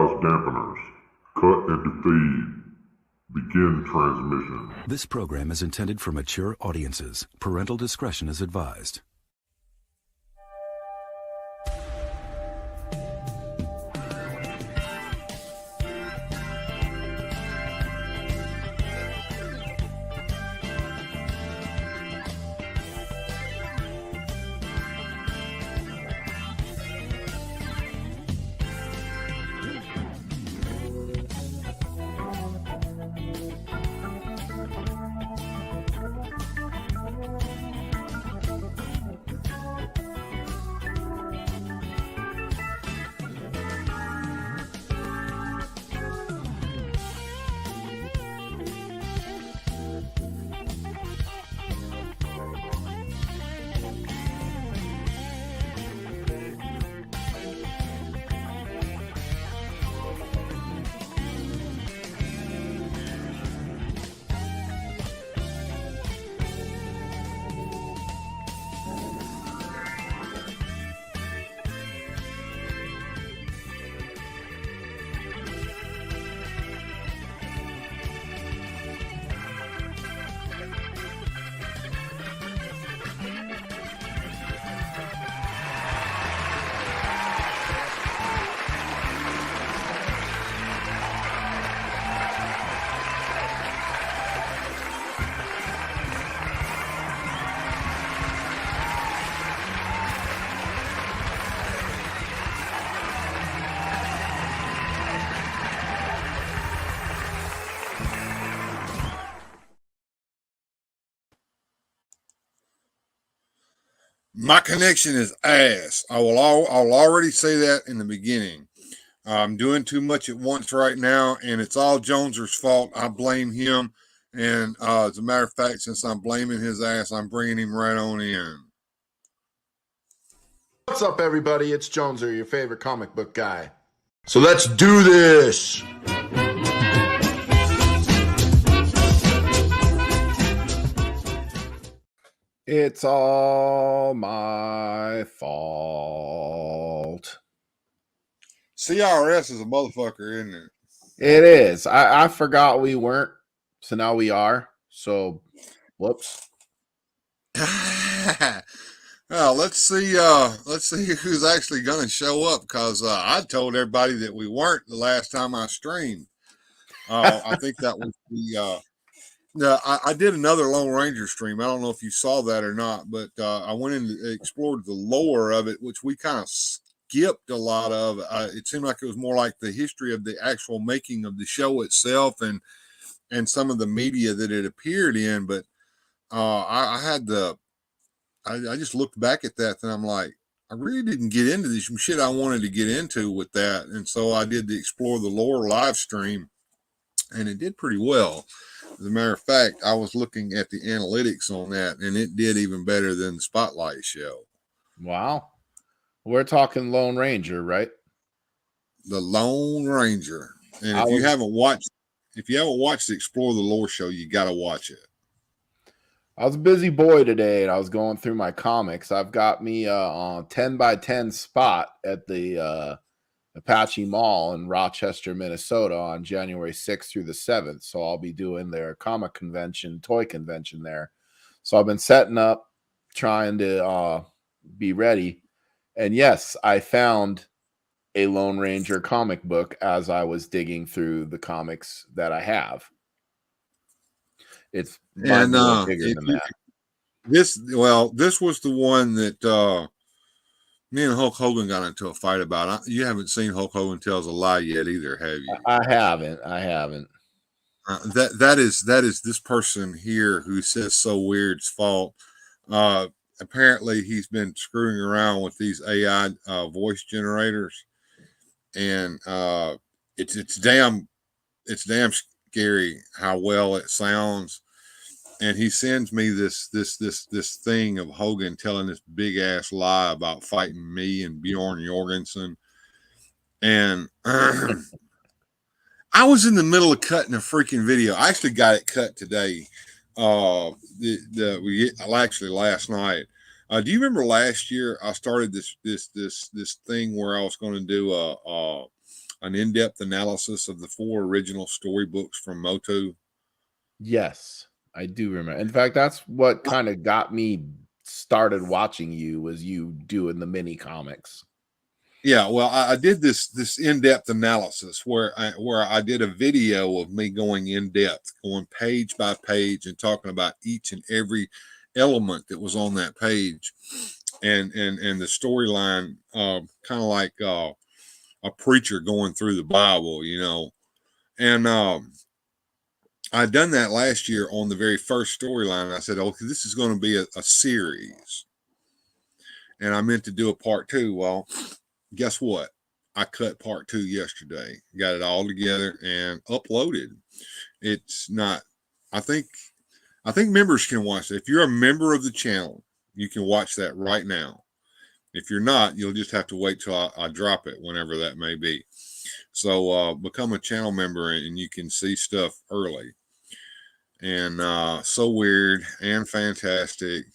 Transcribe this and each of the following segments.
Pause dampeners. Cut into feed. Begin transmission. This program is intended for mature audiences. Parental discretion is advised. My connection is ass. I'll already say that in the beginning. I'm doing too much at once right now, and it's all Jonezer's fault. I blame him. And as a matter of fact, since I'm blaming his ass, I'm bringing him right on in. What's up, everybody? It's Jonezer, your favorite comic book guy. So let's do this! It's all my fault. CRS is a motherfucker, isn't it? It is. I forgot we weren't, so now we are. So, whoops. Well, let's see who's actually going to show up, because I told everybody that we weren't the last time I streamed. I think that was the. I did another Lone Ranger stream. I don't know if you saw that or not, but I went in and explored the lore of it, which we kind of skipped a lot of. It seemed like it was more like the history of the actual making of the show itself and some of the media that it appeared in. But I just looked back at that and I'm like, I really didn't get into this shit I wanted to get into with that. And so I did the Explore the Lore live stream, and it did pretty well. As a matter of fact, I was looking at the analytics on that, and it did even better than the Spotlight show. Wow. We're talking Lone Ranger, right? The Lone Ranger. And if you haven't watched the Explore the Lore show, you got to watch it. I was a busy boy today, and I was going through my comics. I've got me on 10x10 spot at the Apache Mall in Rochester, Minnesota on January 6th through the 7th. So I'll be doing their comic convention, toy convention there. So I've been setting up, trying to be ready. And yes, I found a Lone Ranger comic book as I was digging through the comics that I have. It's bigger than that. This was the one that me and Hulk Hogan got into a fight about. You haven't seen Hulk Hogan Tells a Lie yet either, have you? I haven't. That is this person here who says so weird's fault. Apparently, he's been screwing around with these AI voice generators, and it's damn scary how well it sounds. And he sends me this thing of Hogan telling this big ass lie about fighting me and Bjorn Jorgensen. And I was in the middle of cutting a freaking video. I actually got it cut today. Actually last night. Do you remember last year I started this thing where I was going to do a an in-depth analysis of the 4 original storybooks from Motu? Yes, I do remember. In fact, that's what kind of got me started watching you, was you doing the mini comics. Yeah, well, I did this in-depth analysis where I did a video of me going in depth, going page by page, and talking about each and every element that was on that page, and the storyline, kind of like a preacher going through the Bible, you know. And I'd done that last year on the very first storyline. I said, "Okay, this is going to be a series," and I meant to do a part 2. Well, guess what? I cut part 2 yesterday, got it all together and uploaded. It's not, I think members can watch it. If you're a member of the channel, you can watch that right now. If you're not, you'll just have to wait till I drop it, whenever that may be. So become a channel member and you can see stuff early. And so weird and fantastic.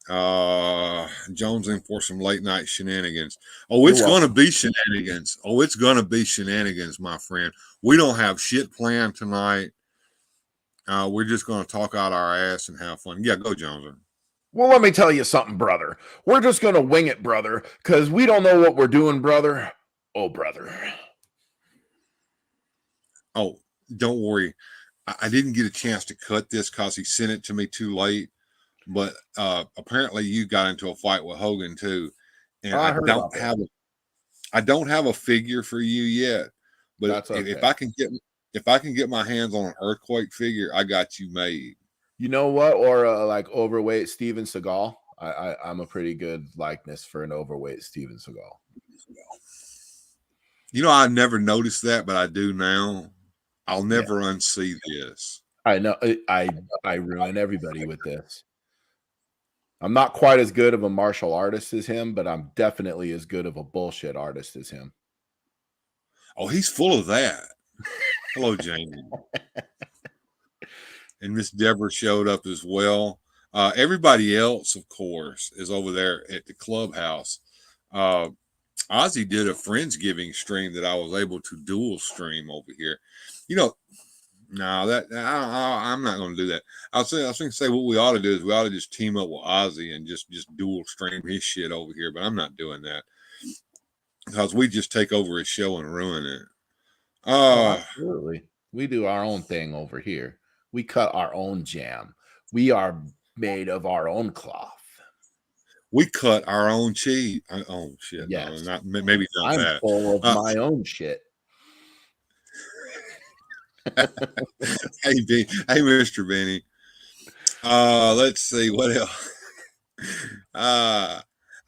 Jonesing for some late night shenanigans. Oh, it's going to be shenanigans. Oh, it's going to be shenanigans, my friend. We don't have shit planned tonight. We're just going to talk out our ass and have fun. Yeah, go, Jonezer. Well, let me tell you something, brother. We're just going to wing it, brother, because we don't know what we're doing, brother. Oh, brother. Oh, don't worry. I didn't get a chance to cut this because he sent it to me too late. But apparently you got into a fight with Hogan too, and I don't have a figure for you yet. But that's okay. if I can get my hands on an earthquake figure, I got you made. You know what? Or like overweight Steven Seagal. I'm a pretty good likeness for an overweight Steven Seagal. You know, I never noticed that, but I do now. I'll never unsee this. I know. I ruin everybody with this. I'm not quite as good of a martial artist as him, but I'm definitely as good of a bullshit artist as him. Oh, he's full of that. Hello, Jamie. And Miss Deborah showed up as well. Everybody else, of course, is over there at the clubhouse. Ozzy did a Friendsgiving stream that I was able to dual stream over here. You know, no, I'm not going to do that. I was going to say what we ought to do is we ought to just team up with Ozzy and just dual stream his shit over here, but I'm not doing that because we just take over his show and ruin it. Absolutely. We do our own thing over here. We cut our own jam. We are made of our own cloth. We cut our own cheese. Oh shit! Yes. No, maybe not I'm that. Full of my own shit. Hey, Mr. Benny. Let's see what else.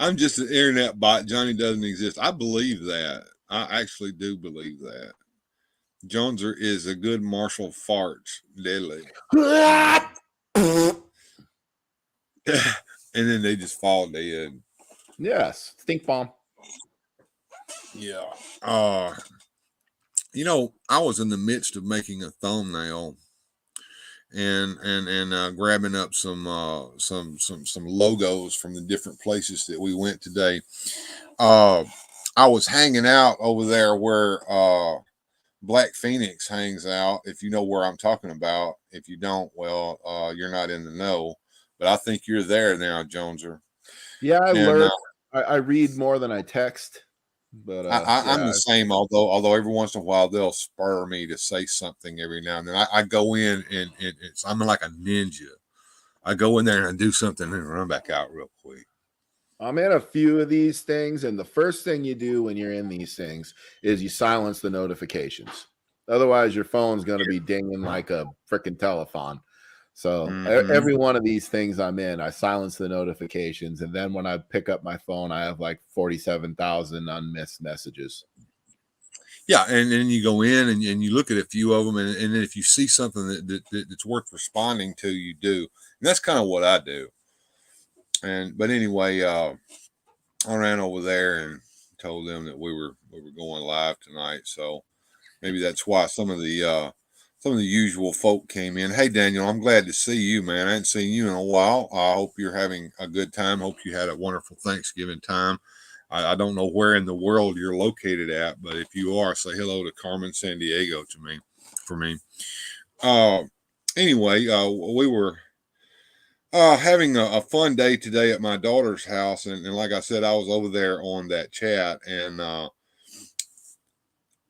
I'm just an internet bot. Johnny doesn't exist. I believe that. I actually do believe that. Jonezer is a good martial fart. Deadly. And then they just fall dead. Yes. Stink bomb. Yeah. You know, I was in the midst of making a thumbnail and grabbing up some logos from the different places that we went today. I was hanging out over there where Black Phoenix hangs out. If you know where I'm talking about. If you don't, well, you're not in the know. But I think you're there now, Jonezer. Yeah, I learned. I read more than I text. But I'm the same, although every once in a while they'll spur me to say something every now and then. I go in and I'm like a ninja. I go in there and I do something and run back out real quick. I'm in a few of these things, and the first thing you do when you're in these things is you silence the notifications. Otherwise, your phone's going to be dinging like a freaking telephone. So every one of these things I'm in, I silence the notifications. And then when I pick up my phone, I have like 47,000 unmissed messages. Yeah. And then you go in and you look at a few of them. And then if you see something that's worth responding to, you do. And that's kind of what I do. But anyway, I ran over there and told them that we were going live tonight. So maybe that's why some of the usual folk came in. Hey, Daniel, I'm glad to see you, man. I hadn't seen you in a while. I hope you're having a good time. Hope you had a wonderful Thanksgiving time. I don't know where in the world you're located at, but if you are, say hello to Carmen San Diego for me. Anyway, we were having a fun day today at my daughter's house, and like I said, I was over there on that chat, and all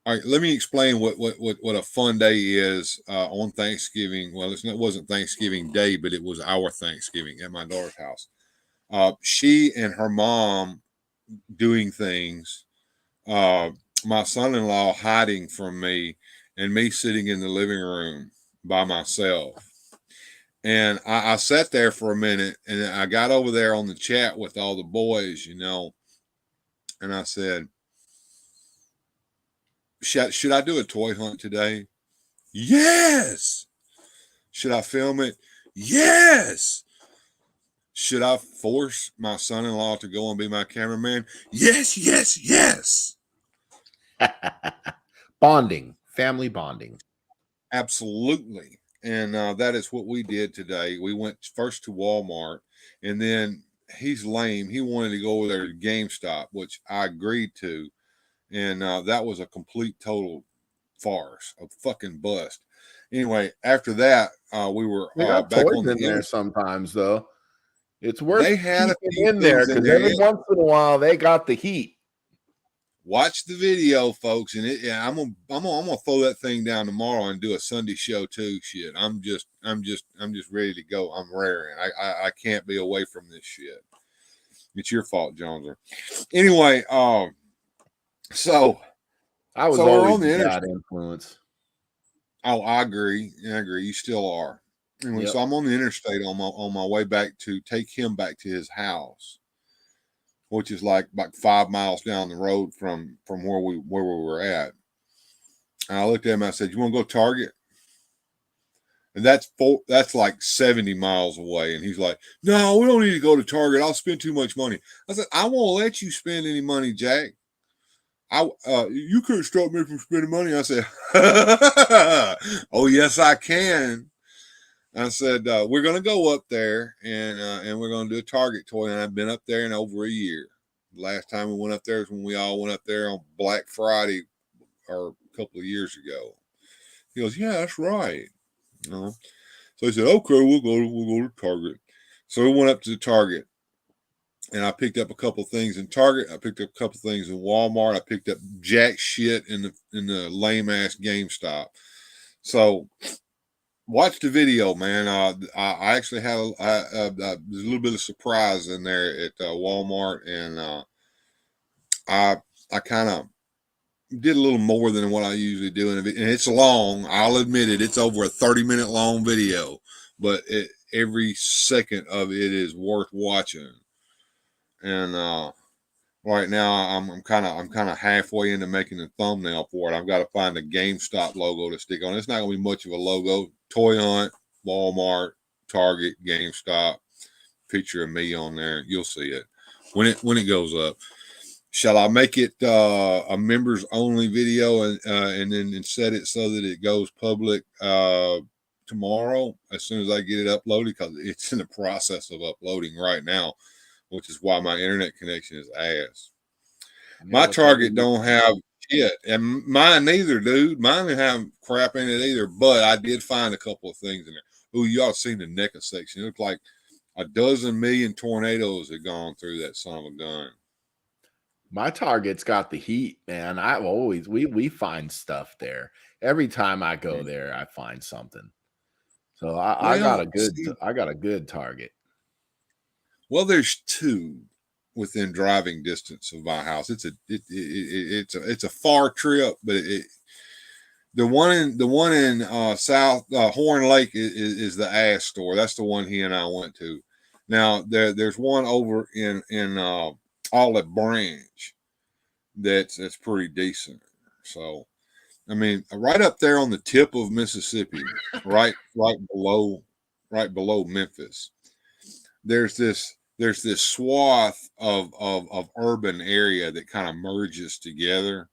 right, let me explain what a fun day is on Thanksgiving. Well, it wasn't Thanksgiving Day, but it was our Thanksgiving at my daughter's house. She and her mom doing things, my son-in-law hiding from me, and me sitting in the living room by myself. And I sat there for a minute, and I got over there on the chat with all the boys, and I said, should I do a toy hunt today? Yes. Should I film it? Yes. Should I force my son-in-law to go and be my cameraman? Yes, yes, yes. Bonding, family bonding. Absolutely. And that is what we did today. We went first to Walmart, and then he's lame. He wanted to go over there to GameStop, which I agreed to. And that was a complete total farce, a fucking bust. Anyway, after that, we were They got back toys on the in there sometimes, though. It's worth They had a keeping few in there things in because there, every yeah. once in a while they got the heat. Watch the video, folks, and I'm gonna throw that thing down tomorrow and do a Sunday show too. Shit, I'm just ready to go. I'm raring. I can't be away from this shit. It's your fault, Jonezer. Anyway, so I was so we're always on the a bad interstate. influence. Oh, I agree. You still are. Anyway, Yep. so I'm on the interstate on my way back to take him back to his house, which is like 5 miles down the road from where we were at. And I looked at him and I said, "You want to go Target?" And that's like 70 miles away. And he's like, "No, we don't need to go to Target. I'll spend too much money." I said, "I won't let you spend any money, Jack. You couldn't stop me from spending money." I said, "Oh yes, I can." I said, "We're gonna go up there and we're gonna do a Target toy." And I've been up there in over a year. The last time we went up there is when we all went up there on Black Friday or a couple of years ago. He goes, "Yeah, that's right." So he said, "Okay, we'll go to Target." So we went up to the Target, and I picked up a couple of things in Target. I picked up a couple of things in Walmart. I picked up jack shit in the lame ass GameStop. So watch the video, man. I actually had there's a little bit of surprise in there at Walmart, and I kind of did a little more than what I usually do, and it's long. I'll admit it. It's over a 30-minute long video, but every second of it is worth watching. And right now, I'm kind of halfway into making a thumbnail for it. I've got to find a GameStop logo to stick on. It's not gonna be much of a logo. Toy Hunt, Walmart, Target, GameStop. Picture of me on there. You'll see it when it goes up. Shall I make it a members only video and then set it so that it goes public tomorrow as soon as I get it uploaded, because it's in the process of uploading right now, which is why my internet connection is ass. My Target don't have shit, and mine neither, dude. Mine didn't have crap in it either, but I did find a couple of things in there. Ooh, y'all seen the NECA section. It looked like a dozen million tornadoes had gone through that son of a gun. My Target's got the heat, man. I always we find stuff there. Every time I go there, I find something. So I got a good Target. Well, there's two within driving distance of my house. It's a far trip, but the one in South Horn Lake is the ass store. That's the one he and I went to. Now there's one over in Olive Branch that's pretty decent. So, I mean, right up there on the tip of Mississippi, right below Memphis, there's this swath of urban area that kind of merges together,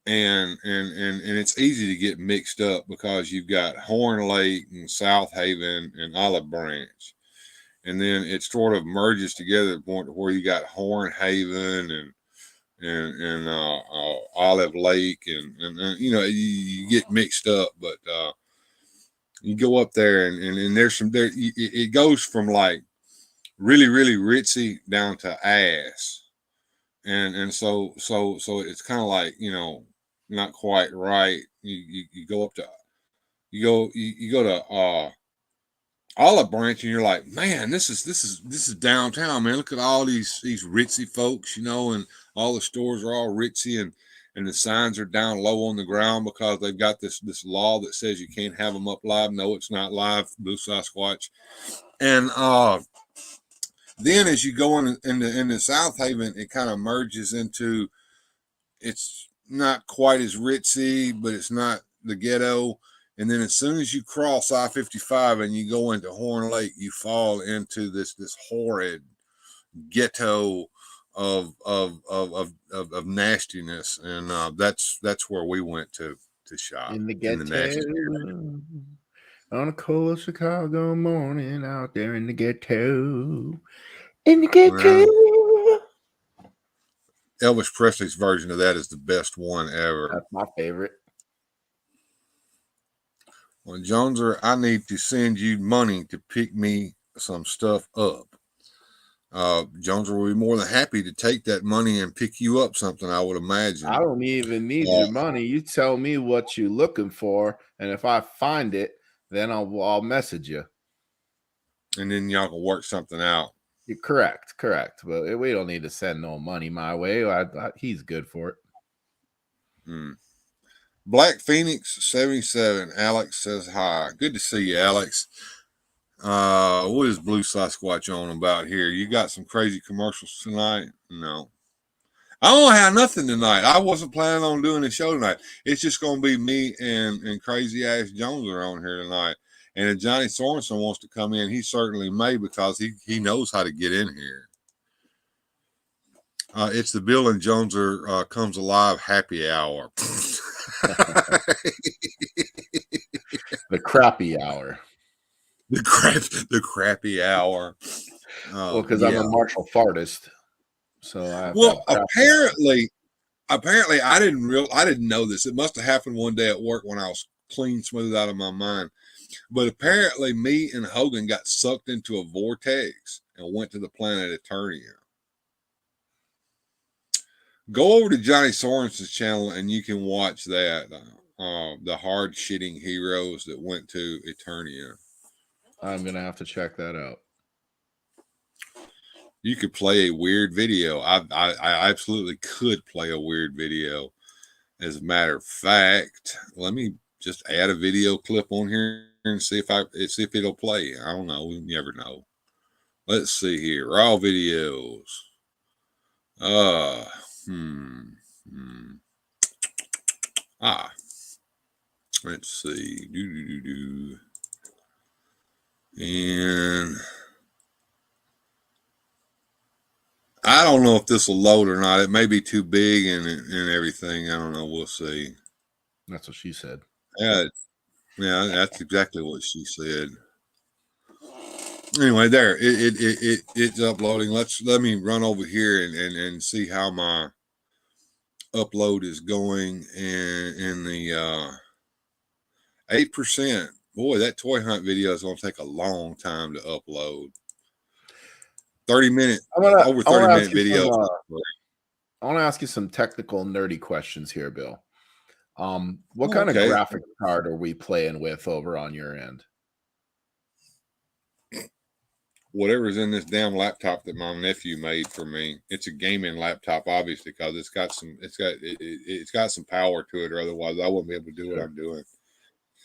and it's easy to get mixed up because you've got Horn Lake and South Haven and Olive Branch. and then it sort of merges together at the point where you got Horn Haven and Olive Lake, and you know, you get mixed up, but you go up there and there's some there. It goes from like really ritzy down to ass, and so it's kind of like, you know, not quite right. You go up to you go to Olive Branch, and you're like, man, this is downtown, man. Look at all these ritzy folks, you know, and all the stores are all ritzy, and the signs are down low on the ground because they've got this law that says you can't have them up live. No, it's not live, Blue Sasquatch. And then as you go into South Haven, it kind of merges into, it's not quite as ritzy, but it's not the ghetto. And then as soon as you cross I-55 and you go into Horn Lake, you fall into this horrid ghetto of nastiness, and that's where we went to shop In the ghetto. On a cold Chicago morning, out there in the ghetto. In the ghetto. Well, Elvis Presley's version of that is the best one ever. That's my favorite. Well, Jonezer, I need to send you money to pick me some stuff up. Jonezer will be more than happy to take that money and pick you up something, I would imagine. I don't even need your money. You tell me what you're looking for, and if I find it, then I'll message you. And then y'all can work something out. You're correct. But we don't need to send no money my way. He's good for it. Black Phoenix 77. Alex says hi. Good to see you, Alex. What is Blue Sasquatch on about here? You got some crazy commercials tonight? No. I don't have nothing tonight. I wasn't planning on doing a show tonight. It's just going to be me and crazy ass Jonezer on here tonight. And if Johnny Sorensen wants to come in, he certainly may, because he knows how to get in here. It's the Bill and Jonezer Comes Alive happy hour. The crappy hour. The crappy hour. Well, because I'm a martial fartist. So apparently I didn't know this. It must have happened one day at work when I was clean smooth out of my mind. But apparently me and Hogan got sucked into a vortex and went to the planet Eternia. Go over to Johnny Sorensen's channel and you can watch that. The hard shitting heroes that went to Eternia. I'm gonna have to check that out. You could play a weird video. I absolutely could play a weird video. As a matter of fact, let me just add a video clip on here and see if it'll play. I don't know. We never know. Let's see here. Raw videos. Let's see. And I don't know if this will load or not. It may be too big and everything. I don't know. We'll see. That's what she said. Yeah, that's exactly what she said. Anyway, there it's uploading. Let me run over here and see how my upload is going. And in the 8%. Boy, that toy hunt video is going to take a long time to upload. 30 minute, over 30 minute videos. I want to ask you some technical nerdy questions here, Bill. What kind of graphic card are we playing with over on your end? Whatever's in this damn laptop that my nephew made for me. It's a gaming laptop, obviously, because it's got some power to it, or otherwise I wouldn't be able to do what I'm doing.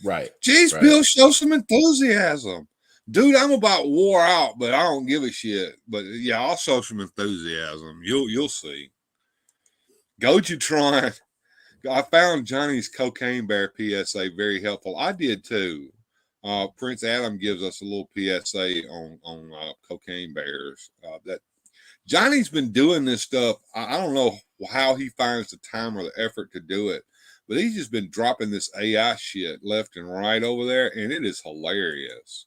Right. Jeez, right. Bill, show some enthusiasm. Dude, I'm about wore out, but I don't give a shit. But yeah, I'll show some enthusiasm. You'll see. Gojatron. I found Johnny's Cocaine Bear PSA very helpful. I did too. Prince Adam gives us a little PSA on cocaine bears. That Johnny's been doing this stuff. I don't know how he finds the time or the effort to do it, but he's just been dropping this AI shit left and right over there, and it is hilarious.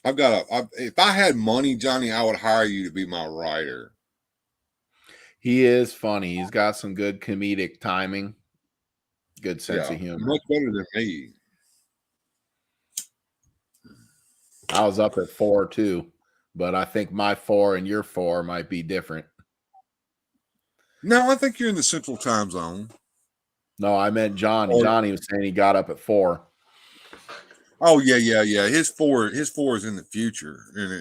If I had money, Johnny, I would hire you to be my writer. He is funny. He's got some good comedic timing, good sense of humor. Much better than me. I was up at 4 too, but I think my 4 and your 4 might be different. No, I think you're in the Central Time Zone. No, I meant Johnny. Johnny was saying he got up at 4. Oh yeah. His 4 is in the future, and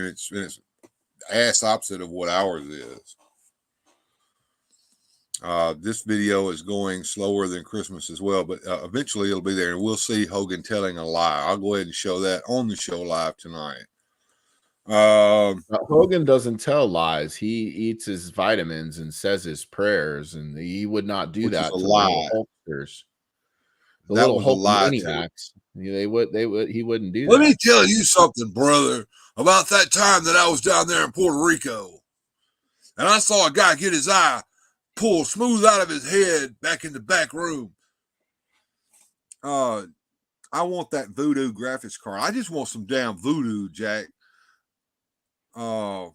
it's ass opposite of what ours is. This video is going slower than Christmas as well, but eventually it'll be there, and we'll see Hogan telling a lie. I'll go ahead and show that on the show live tonight. Hogan doesn't tell lies. He eats his vitamins and says his prayers, and he would not do that to lie. little Hulksters. The That little was a lie maniacs. He wouldn't do Let that. me tell you something, brother, about that time that I was down there in Puerto Rico, and I saw a guy get his eye pulled smooth out of his head back in the back room. I want that voodoo graphics card. I just want some damn voodoo, Jack. I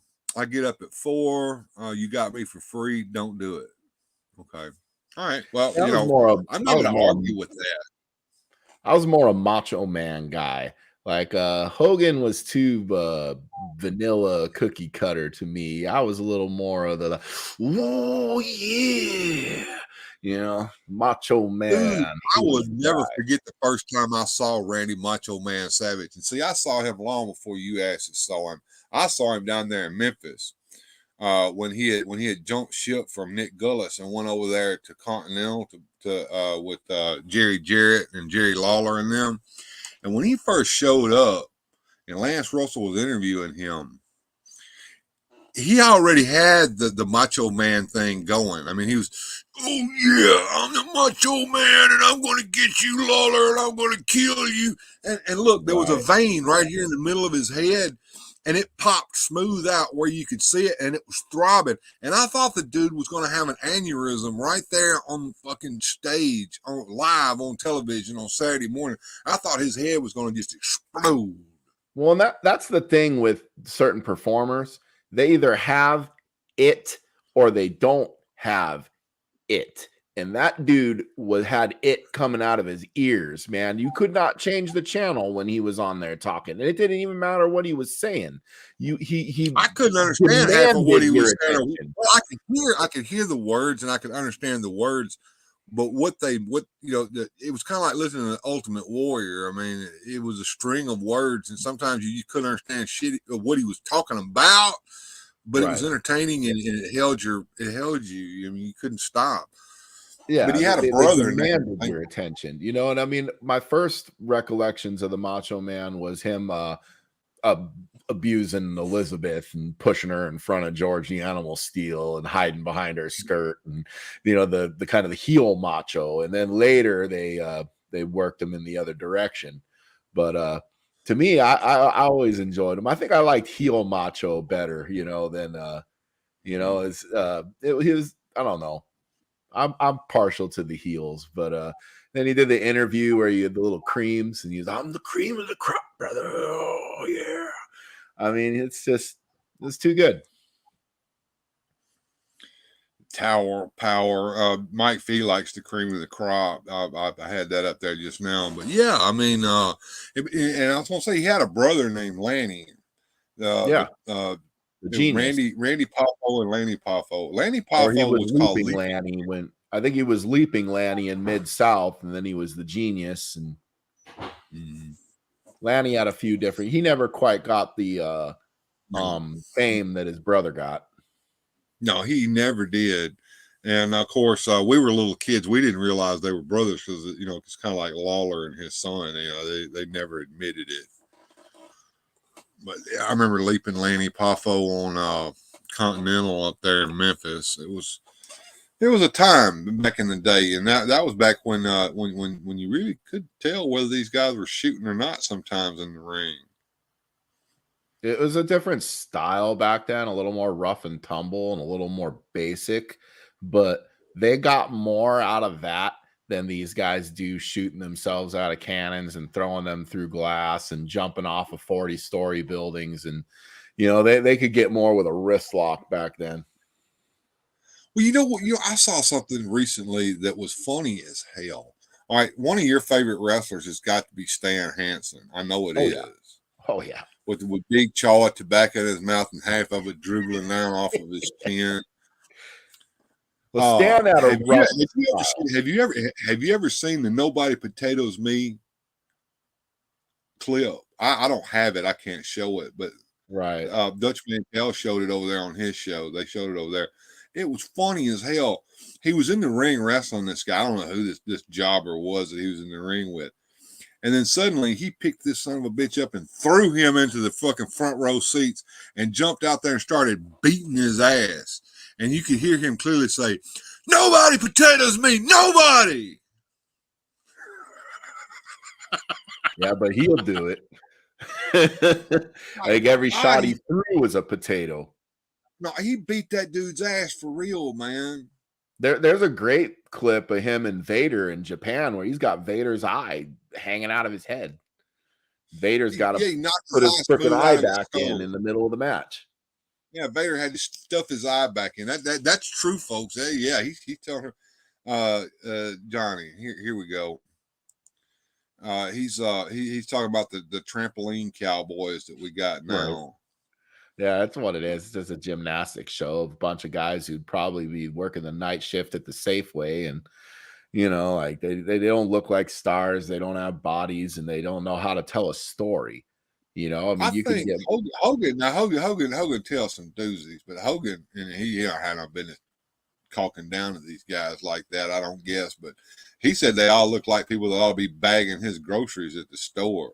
get up at 4. You got me for free. Don't do it. Okay. All right. Well, I'm not going to argue with that. I was more a Macho Man guy. Like Hogan was too vanilla cookie cutter to me. I was a little more of the, oh yeah, Macho Man. Dude, I will never forget the first time I saw Randy Macho Man Savage. And see, I saw him long before you actually saw him. I saw him down there in Memphis when he had jumped ship from Nick Gullis and went over there to Continental with Jerry Jarrett and Jerry Lawler and them. And when he first showed up and Lance Russell was interviewing him, he already had the Macho Man thing going. I mean, he was, oh yeah, I'm the Macho Man, and I'm going to get you, Lawler, and I'm going to kill you. And look, there was a vein right here in the middle of his head, and it popped smooth out where you could see it, and it was throbbing. And I thought the dude was going to have an aneurysm right there on fucking stage, live on television on Saturday morning. I thought his head was going to just explode. Well, and that's the thing with certain performers. They either have it or they don't have it. And that dude had it coming out of his ears, man. You could not change the channel when he was on there talking. And it didn't even matter what he was saying. I couldn't understand half of what he was saying. Well, I could hear the words and I could understand the words, but it was kind of like listening to the Ultimate Warrior. I mean, it was a string of words, and sometimes you couldn't understand shit of what he was talking about, but it was entertaining and it held you. I mean, you couldn't stop. Yeah, but he had a brother demanded your attention, and I mean, my first recollections of the Macho Man was him abusing Elizabeth and pushing her in front of George the Animal Steel and hiding behind her skirt, and the kind of the heel macho. And then later they worked him in the other direction. But to me, I always enjoyed him. I think I liked heel macho better, than he was. I don't know. I'm partial to the heels, but then he did the interview where he had the little creams, and I'm the cream of the crop, brother. Oh yeah. I mean, it's too good. Tower power. Mike Fee likes the cream of the crop. I had that up there just now, but yeah, I mean, and I was gonna say he had a brother named Lanny. Randy Poffo and Lanny Poffo. Lanny Poffo was called Lanny I think he was leaping Lanny in Mid-South, and then he was the genius. And Lanny had a few different. He never quite got the fame that his brother got. No, he never did. And of course, we were little kids. We didn't realize they were brothers because it's kind of like Lawler and his son. They never admitted it. But I remember leaping Lanny Poffo on Continental up there in Memphis. It was a time back in the day, and that was back when you really could tell whether these guys were shooting or not sometimes in the ring. It was a different style back then, a little more rough and tumble and a little more basic, but they got more out of that than these guys do shooting themselves out of cannons and throwing them through glass and jumping off of 40-story buildings. And, they could get more with a wrist lock back then. Well, you know what? I saw something recently that was funny as hell. All right, one of your favorite wrestlers has got to be Stan Hansen. I know it is. Yeah. Oh, yeah. With big chaw at the back of his mouth and half of it dribbling down off of his chin. Well, Stan had a rough have you ever seen the Nobody Potatoes Me clip? I don't have it. I can't show it, but right. Dutch Mantel showed it over there on his show. They showed it over there. It was funny as hell. He was in the ring wrestling this guy. I don't know who this jobber was that he was in the ring with. And then suddenly he picked this son of a bitch up and threw him into the fucking front row seats and jumped out there and started beating his ass. And you could hear him clearly say, "Nobody potatoes me, nobody." Yeah, but he'll do it. I think every shot he threw was a potato. No, he beat that dude's ass for real, man. There's a great clip of him and Vader in Japan where he's got Vader's eye hanging out of his head. Vader's got to put his freaking eye back in the middle of the match. Yeah, Vader had to stuff his eye back in. That's true, folks. Yeah, he's telling her, Johnny. Here we go. He's talking about the trampoline cowboys that we got now. Right. Yeah, that's what it is. It's just a gymnastics show of a bunch of guys who'd probably be working the night shift at the Safeway, and like they don't look like stars, they don't have bodies, and they don't know how to tell a story. I mean, I think Hogan tells some doozies, but Hogan, and he had no business calking down to these guys like that, I don't guess, but he said they all look like people that ought to be bagging his groceries at the store.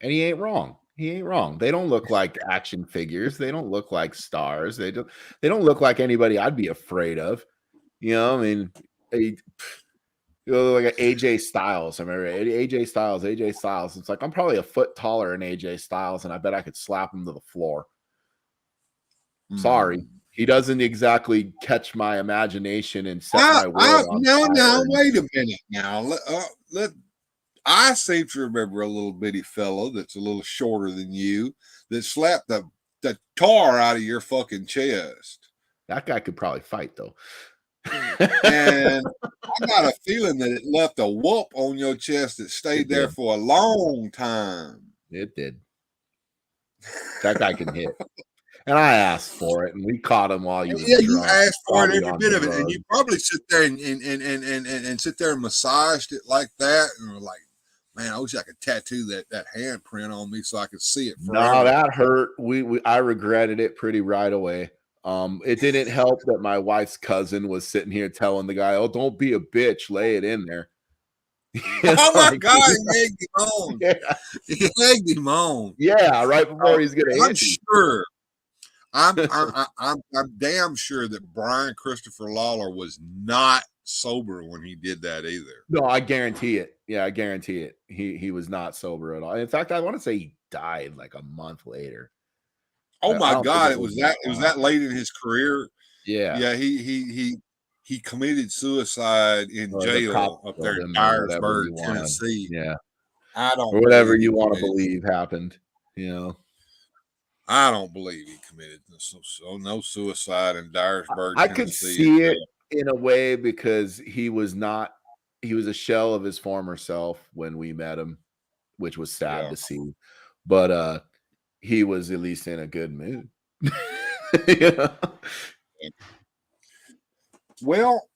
And he ain't wrong. They don't look like action figures. They don't look like stars. They don't look like anybody I'd be afraid of. I mean, like AJ Styles. I remember AJ Styles. It's like I'm probably a foot taller than AJ Styles, and I bet I could slap him to the floor. Sorry. He doesn't exactly catch my imagination and set my world on fire. No, wait a minute now. I seem to remember a little bitty fellow that's a little shorter than you that slapped the tar out of your fucking chest. That guy could probably fight, though. And I got a feeling that it left a whoop on your chest that stayed there for a long time. It did. That guy can hit. And I asked for it, and we caught him while you were drunk. You asked for it, every bit of it, and you probably sit there and sit there and massaged it like that, and were like, man, I wish I could tattoo that handprint on me so I could see it forever. No, that hurt. I regretted it pretty right away. It didn't help that my wife's cousin was sitting here telling the guy, "Oh, don't be a bitch, lay it in there." Oh my God, he egged him on. Yeah. He egged him on. Yeah, right before he's gonna hit you. Sure. I'm damn sure that Brian Christopher Lawler was not sober when he did that either. No, I guarantee it. Yeah, I guarantee it. He was not sober at all. In fact, I want to say he died like a month later. Oh my God, it was that late in his career. Yeah. Yeah, he committed suicide in jail up there in Dyersburg, Tennessee. Yeah. I don't or whatever you want to believe happened, I don't believe he committed no suicide in Dyersburg, I Tennessee. could see it in a way because he was a shell of his former self when we met him, which was sad to see. But he was at least in a good mood. Well,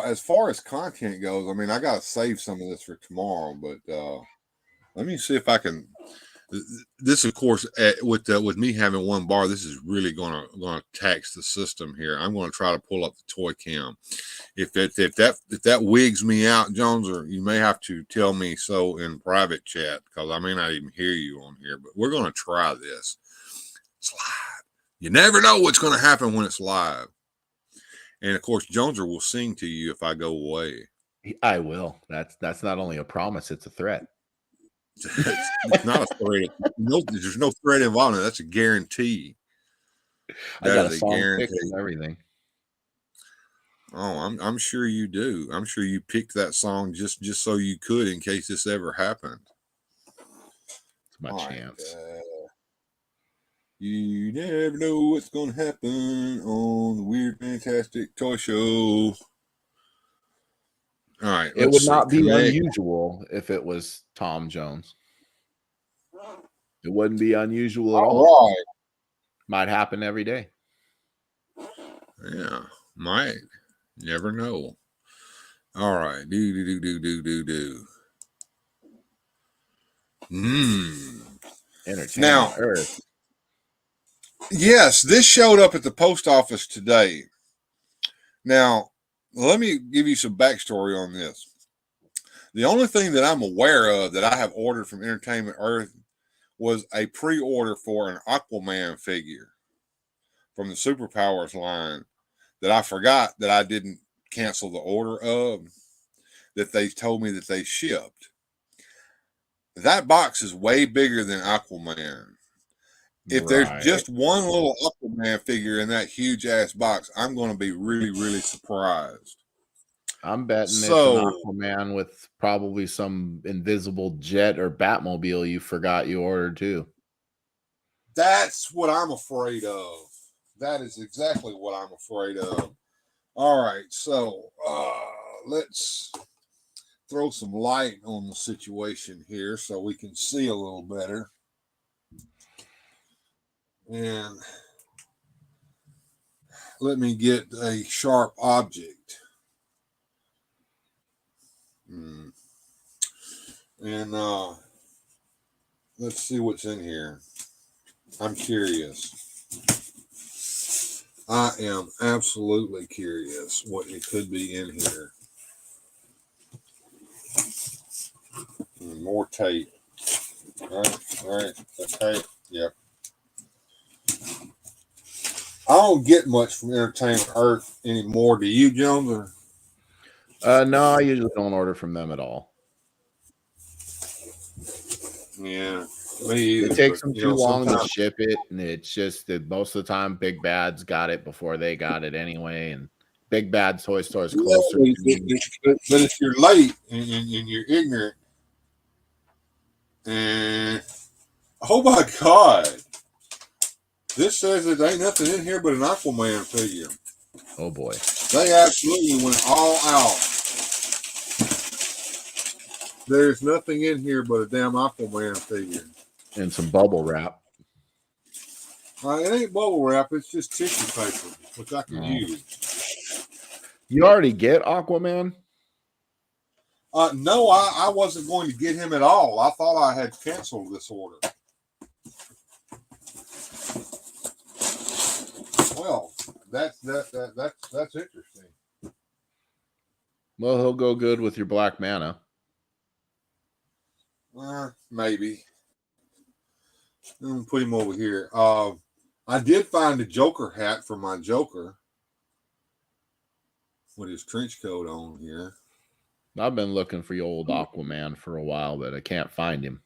as far as content goes, I mean, I got to save some of this for tomorrow, but let me see if I can. This, of course, with me having one bar, this is really going to tax the system here. I'm going to try to pull up the toy cam. If that wigs me out, Jonezer, you may have to tell me so in private chat because I may not even hear you on here. But we're going to try this. It's live. You never know what's going to happen when it's live. And of course, Jonezer will sing to you if I go away. I will. That's not only a promise; it's a threat. It's not a threat. There's no threat involved in it. That's a guarantee. I got a song pick and everything. Oh, I'm sure you do. I'm sure you picked that song just so you could in case this ever happened. It's my chance. You never know what's going to happen on the Weird Fantastic Toy Show. All right, It would not be unusual if it was Tom Jones. It wouldn't be unusual at all. All right. Might happen every day. Yeah, might. Never know. All right. Do. Entertainment Now, Earth. Yes, this showed up at the post office today. Now, let me give you some backstory on this. The only thing that I'm aware of that I have ordered from Entertainment Earth was a pre-order for an Aquaman figure from the Superpowers line that I forgot that I didn't cancel the order of, that they told me that they shipped. That box is way bigger than Aquaman. If there's just one little Aquaman figure in that huge ass box, I'm going to be really, really surprised. I'm betting it's an Aquaman with probably some invisible jet or Batmobile you forgot you ordered too. That's what I'm afraid of. That is exactly what I'm afraid of. All right, so let's throw some light on the situation here so we can see a little better. And let me get a sharp object. And let's see what's in here. I'm curious. I am absolutely curious what it could be in here. More tape. All right. The tape. Yep. I don't get much from Entertainment Earth anymore. Do you, Jonezer? No, I usually don't order from them at all. Yeah. Me either, it takes them too long to ship it, and it's just that most of the time Big Bad's got it before they got it anyway, and Big Bad Toy Store is closer. But if you're late and you're ignorant, and oh my God, this says that there ain't nothing in here but an Aquaman figure. Oh boy, they absolutely went all out. There's nothing in here but a damn Aquaman figure. And some bubble wrap. It ain't bubble wrap. It's just tissue paper, which I can use. You already get Aquaman? No, I wasn't going to get him at all. I thought I had canceled this order. Well, that's interesting. Well, he'll go good with your Black Mana. Maybe. I'm gonna put him over here. I did find a Joker hat for my Joker with his trench coat on here. I've been looking for your old Aquaman for a while, but I can't find him.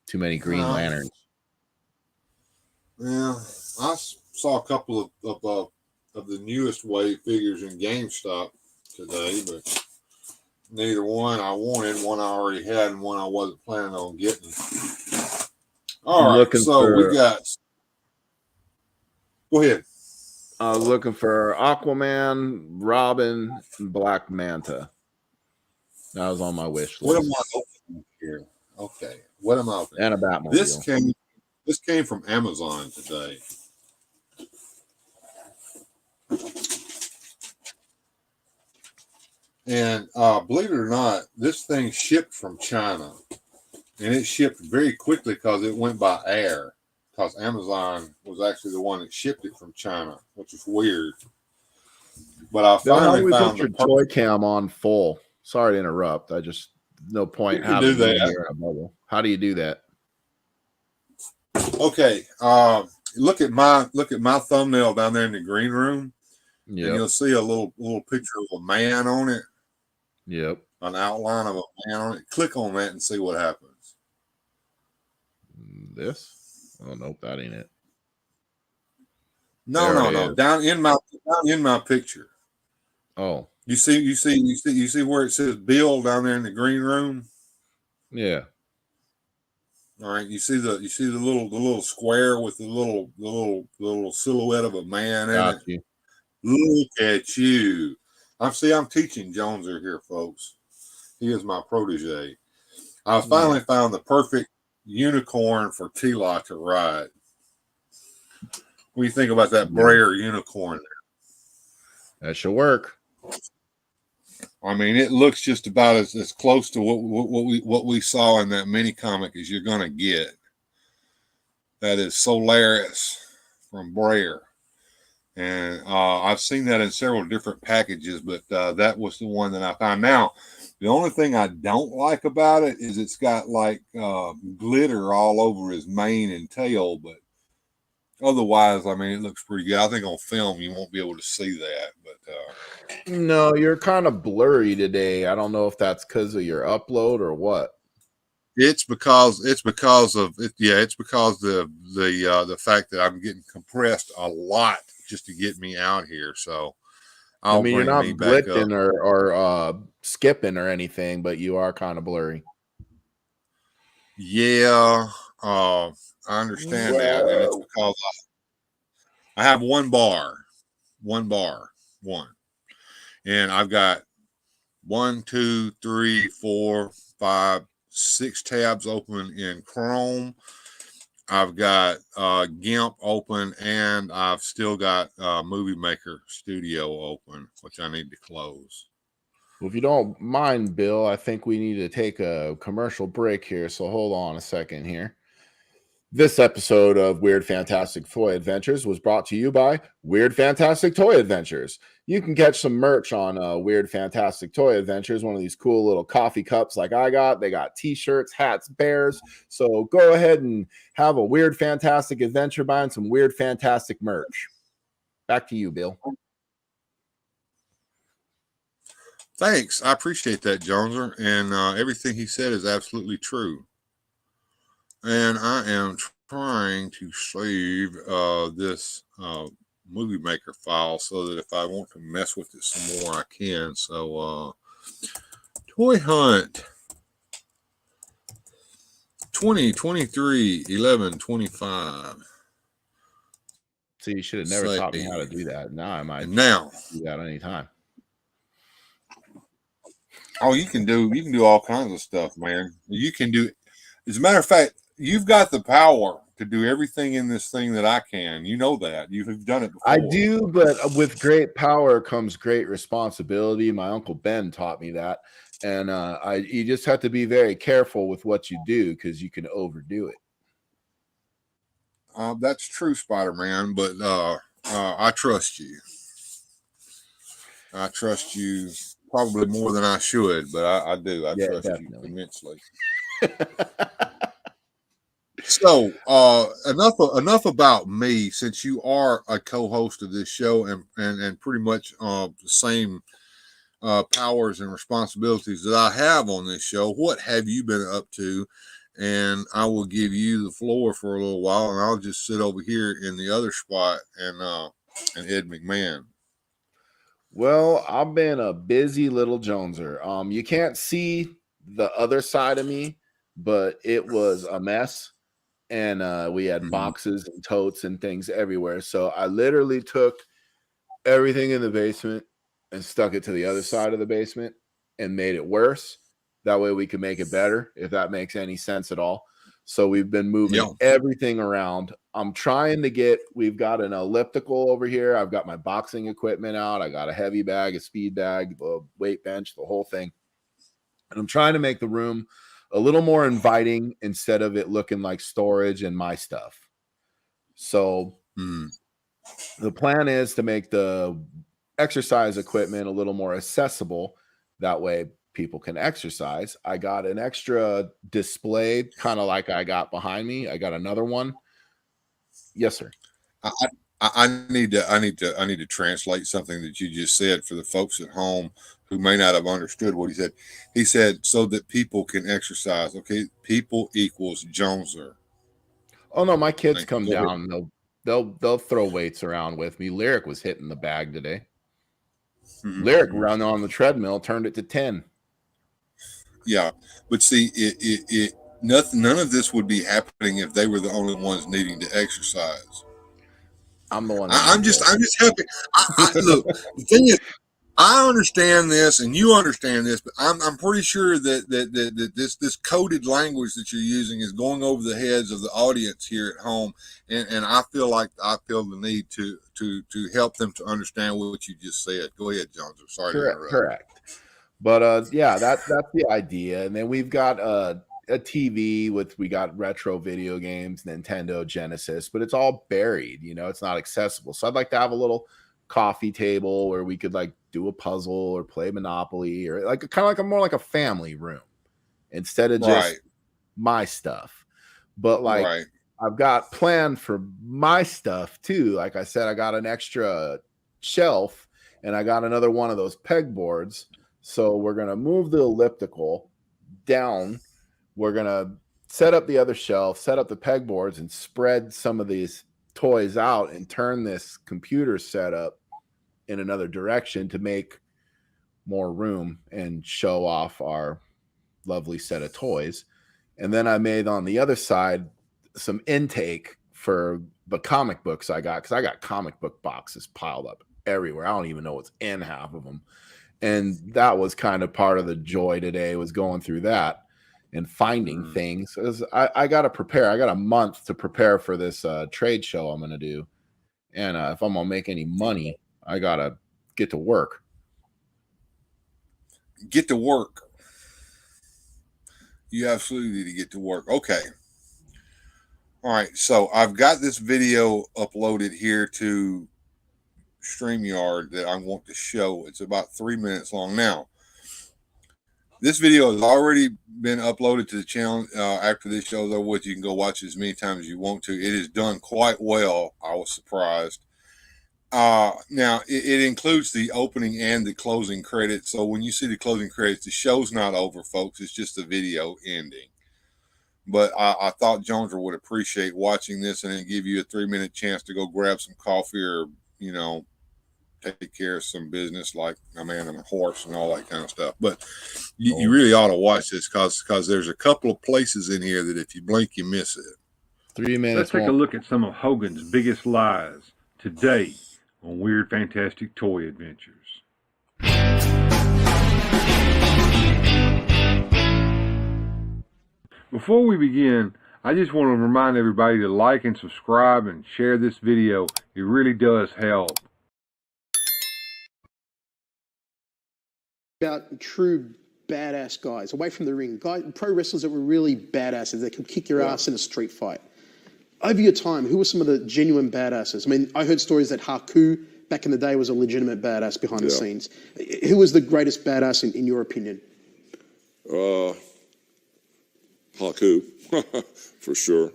Too many Green Lanterns. Yeah, I saw a couple of the newest wave figures in GameStop today, but neither one I wanted. One I already had, and one I wasn't planning on getting. All right, so we got. Go ahead. Looking for Aquaman, Robin, and Black Manta. That was on my wish list. What am I opening here? Okay, what am I opening? And a Batmobile. This came from Amazon today. And believe it or not, this thing shipped from China. And it shipped very quickly because it went by air. Because Amazon was actually the one that shipped it from China, which is weird. But I finally found your toy cam on full. Sorry to interrupt. I just no point having do that. Here in a bubble. How do you do that? Okay. Look at my thumbnail down there in the green room. Yep. And you'll see a little picture of a man on it. Yep. An outline of a man on it. Click on that and see what happens. This? Oh nope, that ain't it. No. Down in my picture. Oh, You see where it says Bill down there in the green room? yeah. All right, you see the little square with the little silhouette of a man in Got it. you. Look at you. I'm teaching Jonezer here, folks. He is my protege. I finally found the perfect unicorn for T-Law to ride. What do you think about that Brayer unicorn That should work. I mean, it looks just about as close to what we saw in that mini comic as you're gonna get. That is Solaris from Brayer, and I've seen that in several different packages, but that was the one that I found. Now, the only thing I don't like about it is it's got like glitter all over his mane and tail, but otherwise, I mean, it looks pretty good. I think on film you won't be able to see that, but No, you're kind of blurry today. I don't know if that's because of your upload or what. it's because of it. Yeah, it's because the fact that I'm getting compressed a lot just to get me out here. So I'll you're bring not me back up. glitching or skipping or anything, but you are kind of blurry. Yeah, I understand that, and it's because I have one bar, and I've got 1, 2, 3, 4, 5, 6 tabs open in Chrome. I've got GIMP open, and I've still got Movie Maker Studio open, which I need to close. Well, if you don't mind, Bill, I think we need to take a commercial break here. So hold on a second here. This episode of Weird Fantastic Toy Adventures was brought to you by Weird Fantastic Toy Adventures. You can catch some merch on Weird Fantastic Toy Adventures, one of these cool little coffee cups like I got. They got t-shirts, hats, bears. So go ahead and have a Weird Fantastic adventure buying some Weird Fantastic merch. Back to you, Bill. Thanks. I appreciate that, Jonezer. And everything he said is absolutely true. And I am trying to save this Movie Maker file so that if I want to mess with it some more, I can. So, Toy Hunt 2023 11/25. So you should have never taught me how to do that. Now I might do that anytime. Oh, you can do all kinds of stuff, man. You can do. As a matter of fact, you've got the power to do everything in this thing that I can. You know that. You've done it before. I do, but with great power comes great responsibility. My Uncle Ben taught me that. And you just have to be very careful with what you do because you can overdo it. That's true, Spider-Man, but I trust you. I trust you probably more than I should, but I do. I trust definitely. You immensely. So enough about me, since you are a co-host of this show and pretty much the same powers and responsibilities that I have on this show. What have you been up to? And I will give you the floor for a little while, and I'll just sit over here in the other spot and Ed McMahon. Well, I've been a busy little Jonezer. You can't see the other side of me, but it was a mess. And we had boxes and totes and things everywhere. So I literally took everything in the basement and stuck it to the other side of the basement and made it worse. That way we can make it better, if that makes any sense at all. So we've been moving everything around. I'm trying to we've got an elliptical over here. I've got my boxing equipment out. I got a heavy bag, a speed bag, a weight bench, the whole thing. And I'm trying to make the room a little more inviting instead of it looking like storage and my stuff. So the plan is to make the exercise equipment a little more accessible. That way people can exercise. I got an extra display, kind of like I got behind me. I got another one. Yes, sir. I need to translate something that you just said for the folks at home who may not have understood what he said. He said, so that people can exercise. Okay, people equals Jonezer. Oh no, my kids come down. They'll throw weights around with me. Lyric was hitting the bag today. Lyric run on the treadmill turned it to 10. Yeah, but see, none of this would be happening if they were the only ones needing to exercise. I'm the one. I'm just happy. Look, the thing is, I understand this, and you understand this, but I'm pretty sure that this coded language that you're using is going over the heads of the audience here at home, and I feel the need to help them to understand what you just said. Go ahead, Jonezer. Sorry to interrupt. Correct. But yeah, that's the idea. And then we've got a TV we got retro video games, Nintendo, Genesis, but it's all buried, it's not accessible. So I'd like to have a little coffee table where we could like do a puzzle or play Monopoly, or like kind of like more like a family room instead of just my stuff. But like I've got planned for my stuff too. Like I said, I got an extra shelf and I got another one of those pegboards. So we're going to move the elliptical down. We're going to set up the other shelf, set up the pegboards, and spread some of these toys out and turn this computer setup in another direction to make more room and show off our lovely set of toys. And then I made on the other side some intake for the comic books I got, because I got comic book boxes piled up everywhere. I don't even know what's in half of them. And that was kind of part of the joy today, was going through that and finding things. I got to prepare. I got a month to prepare for this trade show I'm going to do. And if I'm going to make any money, I got to get to work. Get to work. You absolutely need to get to work. Okay. All right. So I've got this video uploaded here to StreamYard that I want to show. It's about 3 minutes long. Now, this video has already been uploaded to the channel. After this show's over with, you can go watch it as many times as you want to. It is done quite well. I was surprised. Now, it includes the opening and the closing credits. So when you see the closing credits, the show's not over, folks. It's just the video ending. But I thought Jonezer would appreciate watching this and then give you a 3-minute chance to go grab some coffee or, take care of some business like a man and a horse and all that kind of stuff. But you really ought to watch this because there's a couple of places in here that if you blink, you miss it. 3 minutes. Let's take a look at some of Hogan's biggest lies today on Weird Fantastic Toy Adventures. Before we begin, I just want to remind everybody to like and subscribe and share this video. It really does help. About true badass guys away from the ring, pro wrestlers that were really badasses that could kick your ass in a street fight. Over your time, who were some of the genuine badasses? I mean, I heard stories that Haku back in the day was a legitimate badass behind the scenes. Who was the greatest badass in your opinion? Haku, for sure.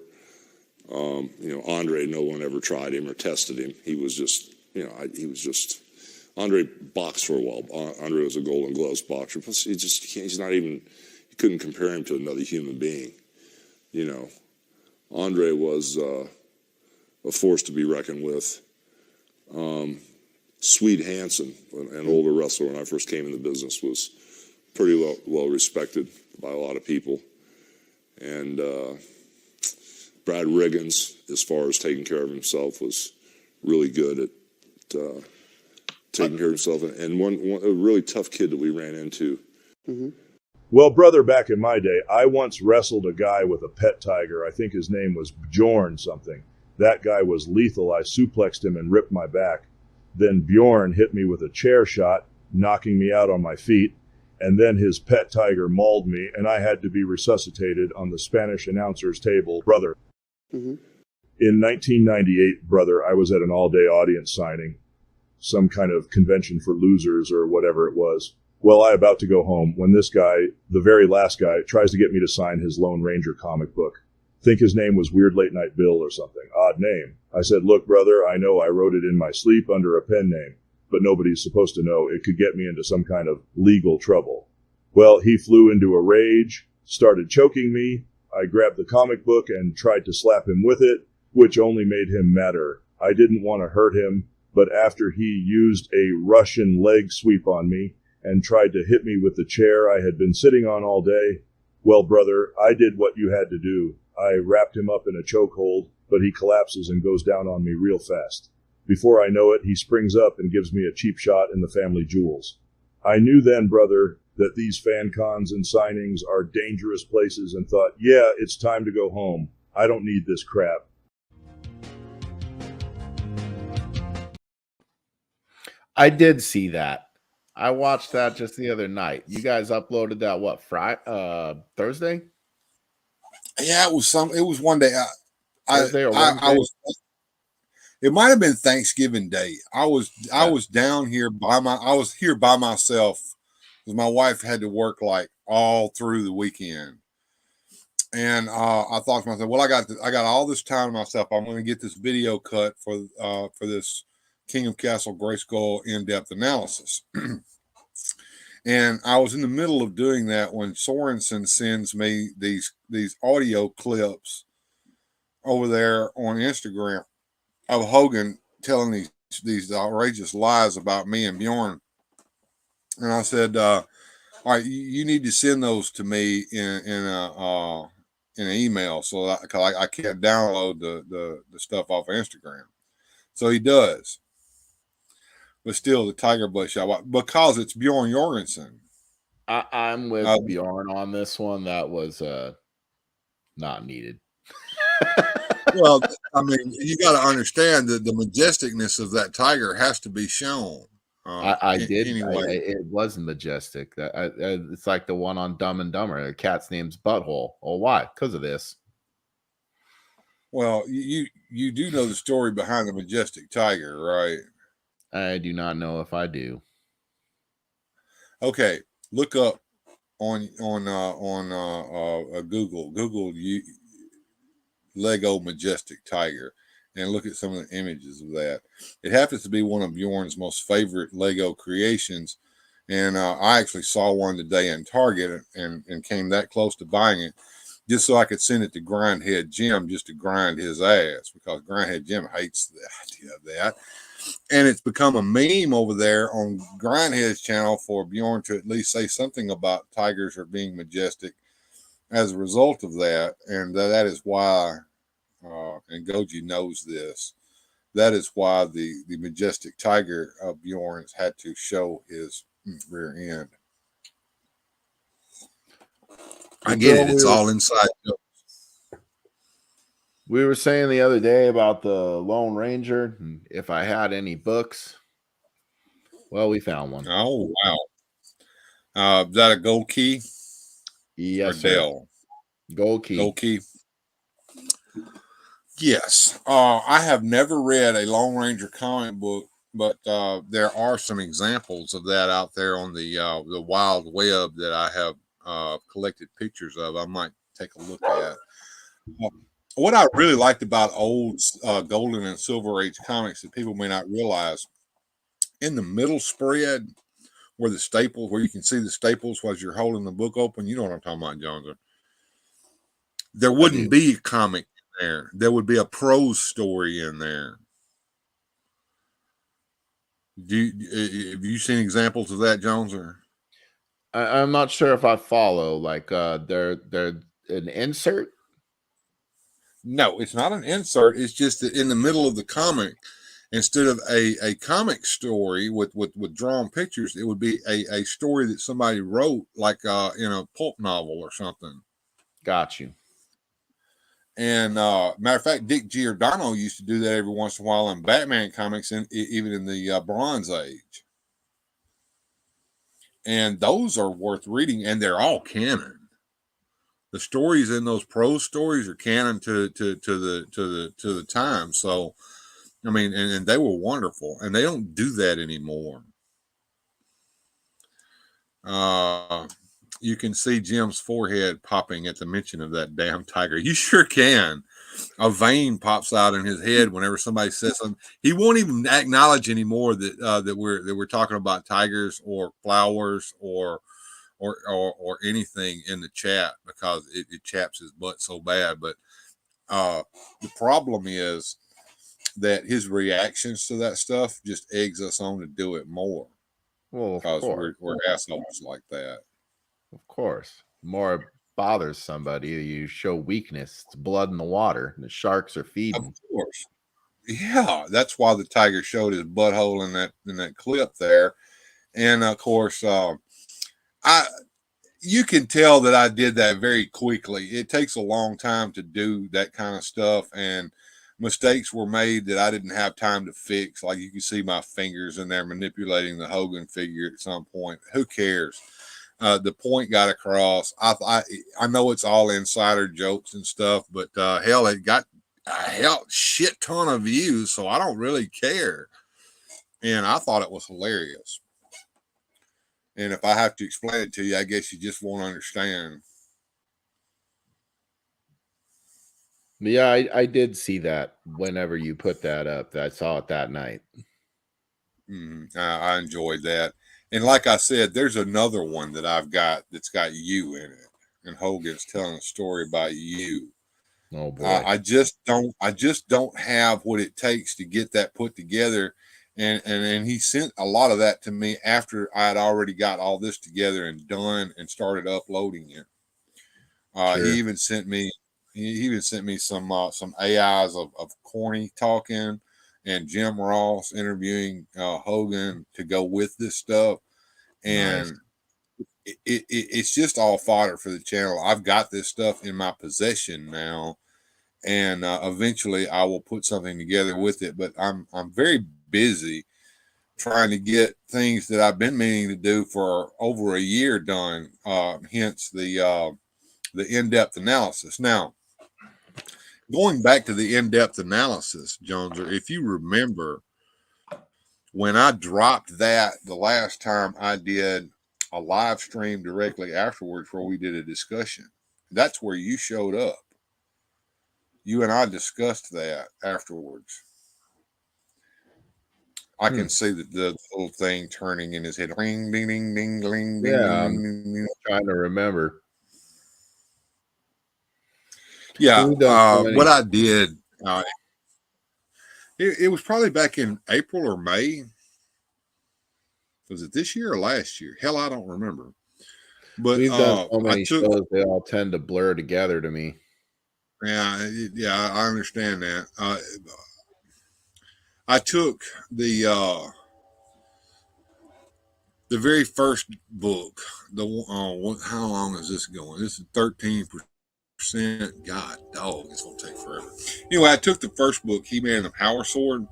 Andre, no one ever tried him or tested him. He was just, Andre boxed for a while. Andre was a Golden Gloves boxer. Plus, he's not even, you couldn't compare him to another human being. Andre was a force to be reckoned with. Swede Hansen, an older wrestler when I first came in the business, was pretty well respected by a lot of people. And Brad Riggins, as far as taking care of himself, was really good at taking care of himself. And a really tough kid that we ran into. Mm-hmm. Well, brother, back in my day, I once wrestled a guy with a pet tiger. I think his name was Bjorn something. That guy was lethal. I suplexed him and ripped my back. Then Bjorn hit me with a chair shot, knocking me out on my feet. And then his pet tiger mauled me, and I had to be resuscitated on the Spanish announcer's table. Brother. Mm-hmm. In 1998, brother, I was at an all-day audience signing, some kind of convention for losers or whatever it was. Well, I about to go home when this guy, the very last guy, tries to get me to sign his Lone Ranger comic book. Think his name was Weird Late Night Bill or something. Odd name. I said, look, brother, I know I wrote it in my sleep under a pen name, but nobody's supposed to know. It could get me into some kind of legal trouble. Well, he flew into a rage, started choking me. I grabbed the comic book and tried to slap him with it, which only made him madder. I didn't want to hurt him, but after he used a Russian leg sweep on me and tried to hit me with the chair I had been sitting on all day, well, brother, I did what you had to do. I wrapped him up in a chokehold, but he collapses and goes down on me real fast. Before I know it, he springs up and gives me a cheap shot in the family jewels. I knew then, brother, that these fan cons and signings are dangerous places and thought, yeah, it's time to go home. I don't need this crap. I did see that. I watched that just the other night. You guys uploaded that what, Thursday? Yeah, it was one day. Thursday or Wednesday? I was. It might have been Thanksgiving Day. I was down here I was here by myself because my wife had to work like all through the weekend. And I thought to myself, well, I got all this time to myself. I'm going to get this video cut for this King of Castle Grayskull in-depth analysis. And I was in the middle of doing that when Sorensen sends me these audio clips over there on Instagram of Hogan telling these outrageous lies about me and Bjorn. And I said, all right, you need to send those to me in an email so that I can't download the stuff off of Instagram. So he does. But still, the Tiger Butt shot, because it's Bjorn Jorgensen. I'm with Bjorn on this one. That was not needed. Well, I mean, you got to understand that the majesticness of that tiger has to be shown. I did. Anyway. It was majestic. It's like the one on Dumb and Dumber. The cat's name's Butthole. Oh, why? Because of this. Well, you do know the story behind the majestic tiger, right? I do not know if I do. Okay, look up on Google Lego majestic tiger and look at some of the images of that. It happens to be one of Bjorn's most favorite Lego creations, and I actually saw one today in Target and came that close to buying it just so I could send it to Grindhead Jim just to grind his ass, because Grindhead Jim hates the idea of that. And it's become a meme over there on Grindhead's channel for Bjorn to at least say something about tigers or being majestic as a result of that. And that is why, and Goji knows this, that is why the majestic tiger of Bjorn's had to show his rear end. I get it. It's all inside jokes. We were saying the other day about the Lone Ranger, if I had any books. Well, we found one. Oh, wow. Is that a gold key? Yes, sir. Gold key. Gold key. Yes. I have never read a Lone Ranger comic book, but there are some examples of that out there on the wild web that I have collected pictures of. I might take a look at. What I really liked about old Golden and Silver Age comics that people may not realize, in the middle spread where you can see the staples while you're holding the book open, you know what I'm talking about, Jonezer. There wouldn't be a comic in there. There would be a prose story in there. Have you seen examples of that, Jonezer? I'm not sure if I follow. Like they're an insert. No, it's not an insert. It's just that in the middle of the comic, instead of a comic story with drawn pictures, it would be a story that somebody wrote, like in a pulp novel or something. Got you. And matter of fact, Dick Giordano used to do that every once in a while in Batman comics, and even in the Bronze Age. And those are worth reading, and they're all canon. The stories in those prose stories are canon to the time. So, I mean, and they were wonderful, and they don't do that anymore. You can see Jim's forehead popping at the mention of that damn tiger. You sure can. A vein pops out in his head whenever somebody says something. He won't even acknowledge anymore that we're talking about tigers or flowers or anything in the chat, because it chaps his butt so bad. But the problem is that his reactions to that stuff just eggs us on to do it more. Well, of Because course. we're assholes like that. Of course. The more it bothers somebody, you show weakness. It's blood in the water, and the sharks are Of feeding. course. Yeah, that's why the tiger showed his butthole in that clip there. And of course, you can tell that I did that very quickly. It takes a long time to do that kind of stuff, and mistakes were made that I didn't have time to fix. Like you can see my fingers in there manipulating the Hogan figure at some point. Who cares? The point got across. I know it's all insider jokes and stuff, but hell, it got a shit ton of views, so I don't really care. And I thought it was hilarious. And if I have to explain it to you, I guess you just won't understand. Yeah, I did see that whenever you put that up. I saw it that night. I enjoyed that. And like I said, there's another one that I've got that's got you in it. And Hogan's telling a story about you. Oh boy. I just don't have what it takes to get that put together. And he sent a lot of that to me after I had already got all this together and done and started uploading it. Sure. He even sent me some AIs of Corny talking and Jim Ross interviewing Hogan to go with this stuff. And nice. It's just all fodder for the channel. I've got this stuff in my possession now, and eventually I will put something together with it. But I'm very busy trying to get things that I've been meaning to do for over a year done. Hence the in-depth analysis. Now, going back to the in-depth analysis, Jonezer, if you remember, when I dropped that the last time I did a live stream directly afterwards where we did a discussion, that's where you showed up. You and I discussed that afterwards. I can see the little thing turning in his head. Ring, ding, ding, ding, ding, ding. Yeah, ding, ding, ding. I'm trying to remember. Yeah, what I did, it was probably back in April or May. Was it this year or last year? Hell, I don't remember. But we've done so many shows; they all tend to blur together to me. Yeah, I understand that. I took the very first book. How long is this going? This is 13%. God, dog, it's gonna take forever. Anyway, I took the first book, He-Man and the Power Sword,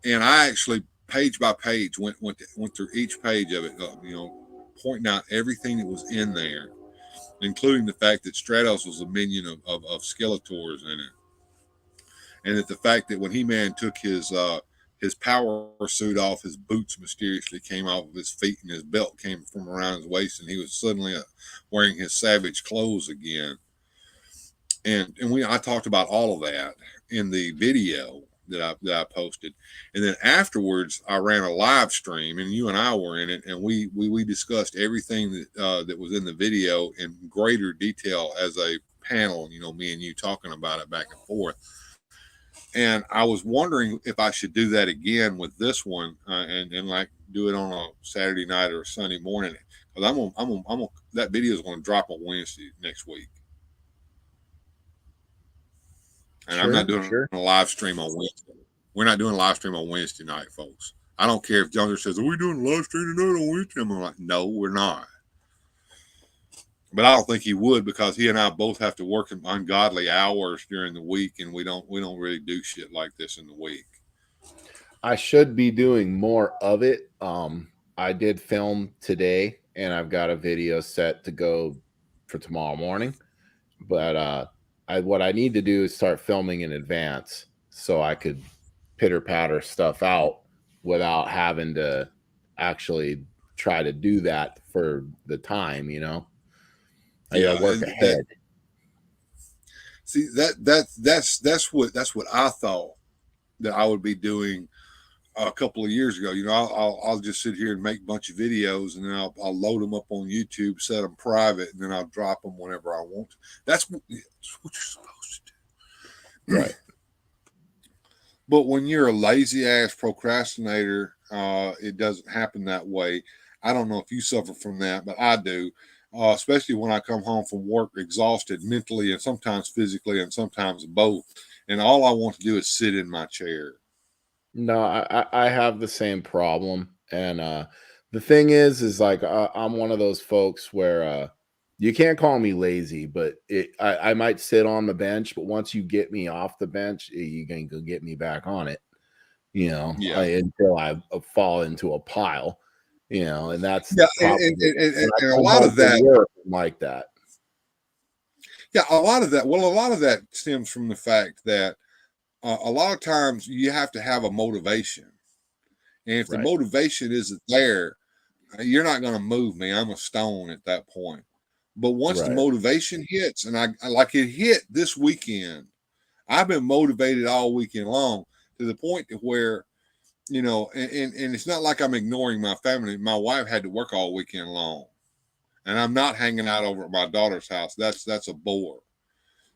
and I actually page by page went through each page of it, pointing out everything that was in there, including the fact that Stratos was a minion of Skeletor's in it, and that the fact that when He-Man took his power suit off, his boots mysteriously came off of his feet, and his belt came from around his waist, and he was suddenly wearing his savage clothes again. And I talked about all of that in the video that I posted, and then afterwards I ran a live stream, and you and I were in it, and we discussed everything that was in the video in greater detail as a panel. Me and you talking about it back and forth. And I was wondering if I should do that again with this one, and like do it on a Saturday night or a Sunday morning, because that video is going to drop on Wednesday next week. And I'm not doing a live stream on Wednesday. We're not doing a live stream on Wednesday night, folks. I don't care if Jonezer says, "Are we doing a live stream tonight on Wednesday?" I'm like, no, we're not. But I don't think he would, because he and I both have to work in ungodly hours during the week, and we don't really do shit like this in the week. I should be doing more of it. I did film today, and I've got a video set to go for tomorrow morning. But what I need to do is start filming in advance so I could pitter patter stuff out without having to actually try to do that for the time, I gotta work ahead. See, that's what I thought that I would be doing a couple of years ago. I'll just sit here and make a bunch of videos, and then I'll load them up on YouTube, set them private, and then I'll drop them whenever I want to. That's what you're supposed to do. Right. But when you're a lazy ass procrastinator, it doesn't happen that way. I don't know if you suffer from that, but I do. Especially when I come home from work exhausted mentally and sometimes physically and sometimes both. And all I want to do is sit in my chair. No, I have the same problem. And the thing is like I'm one of those folks where you can't call me lazy, but I might sit on the bench, but once you get me off the bench, you can go get me back on it, until I fall into a pile, and that's and a lot of that like that. Yeah, a lot of that. Well, a lot of that stems from the fact that a lot of times you have to have a motivation. And if the motivation isn't there, you're not going to move me. I'm a stone at that point. But once the motivation hits, and I like it hit this weekend, I've been motivated all weekend long to the point to where, and it's not like I'm ignoring my family. My wife had to work all weekend long, and I'm not hanging out over at my daughter's house. That's a bore.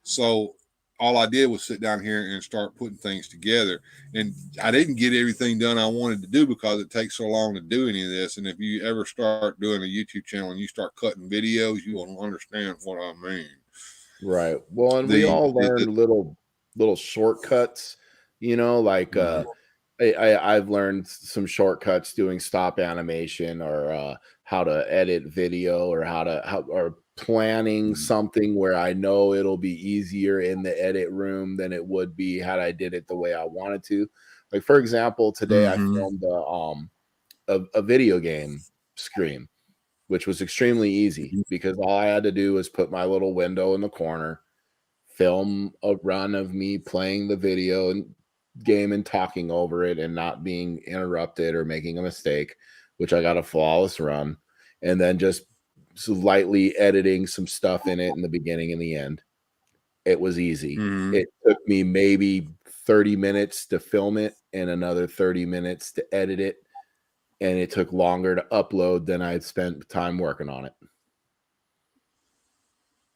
So all I did was sit down here and start putting things together. And I didn't get everything done I wanted to do because it takes so long to do any of this. And if you ever start doing a YouTube channel and you start cutting videos, you will understand what I mean. Right. Well, and we all learned little shortcuts, like I've learned some shortcuts doing stop animation or how to edit video or planning something where I know it'll be easier in the edit room than it would be had I did it the way I wanted to. Like, for example, today I filmed a video game screen, which was extremely easy because all I had to do was put my little window in the corner, film a run of me playing the video and game and talking over it and not being interrupted or making a mistake, which I got a flawless run, and then just lightly editing some stuff in it in the beginning and the end. It was easy. It took me maybe 30 minutes to film it and another 30 minutes to edit it, and it took longer to upload than I'd spent time working on it.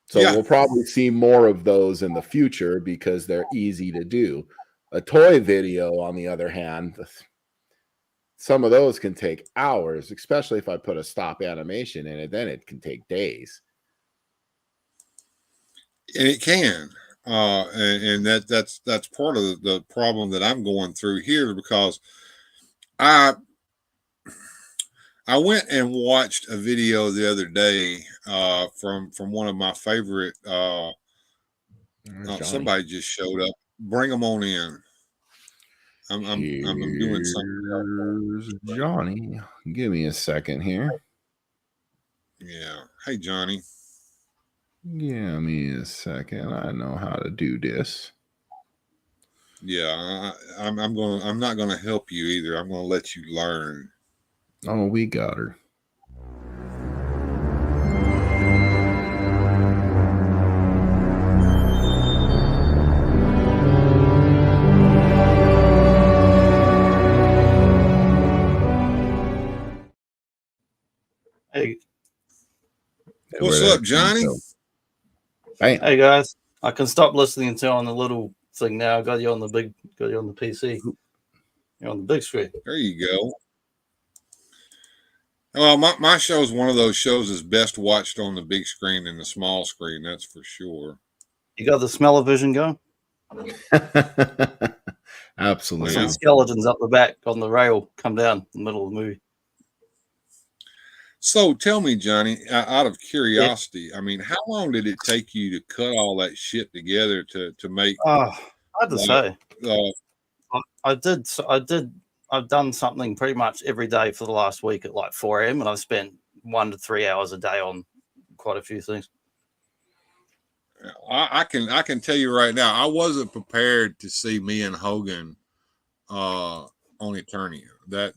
So we'll probably see more of those in the future because they're easy to do. A toy video, on the other hand, some of those can take hours, especially if I put a stop animation in it, then it can take days. And it can. And that's part of the problem that I'm going through here, because I went and watched a video the other day from one of my favorite somebody just showed up. Bring them on in. I'm doing something. Johnny, give me a second here. Yeah. Hey, Johnny. Give me a second. I know how to do this. Yeah, I'm not gonna help you either. I'm gonna let you learn. Oh, we got her. Hey, what's up, Johnny? Hey guys, I can stop listening to on the little thing now. I got you on the PC. You're on the big screen. There you go. Well, my show is one of those shows that's best watched on the big screen and the small screen. That's for sure. You got the smell-o-vision going? Absolutely. Some skeletons up the back on the rail come down in the middle of the movie. So tell me, Johnny, out of curiosity, I mean, how long did it take you to cut all that shit together to make? Hard to say. I've done something pretty much every day for the last week at like 4 a.m. and I've spent 1 to 3 hours a day on quite a few things. I can tell you right now, I wasn't prepared to see me and Hogan on Eternia. That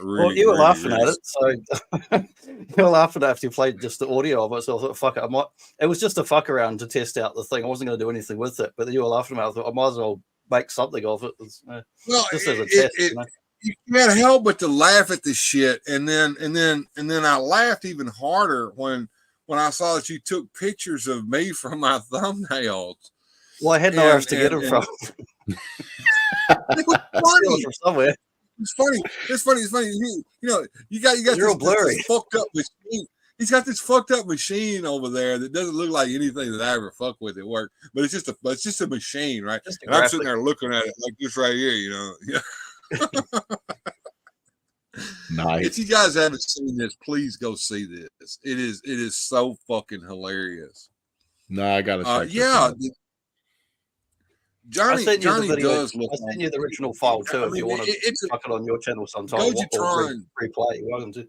really. Well, you were laughing at it, so you were laughing after you played just the audio of it. So I thought, fuck it, it was just a fuck around to test out the thing. I wasn't going to do anything with it, but you were laughing about it. I thought I might as well make something of it. Well, just as a test, you can't help but to laugh at the shit, and then I laughed even harder when I saw that you took pictures of me from my thumbnails. Well, I had nowhere else to get them from. It was funny. From somewhere. It's funny. It's funny. It's funny. You got this fucked up machine. He's got this fucked up machine over there that doesn't look like anything that I ever fucked with at work. But it's just a machine, right? And I'm sitting there looking at it like this right here, Yeah. Nice. If you guys haven't seen this, please go see this. It is so fucking hilarious. No, I gotta check. Yeah. Johnny does look. I sent you the original file too. If you want to fuck it on your channel sometime, replay. You're welcome to.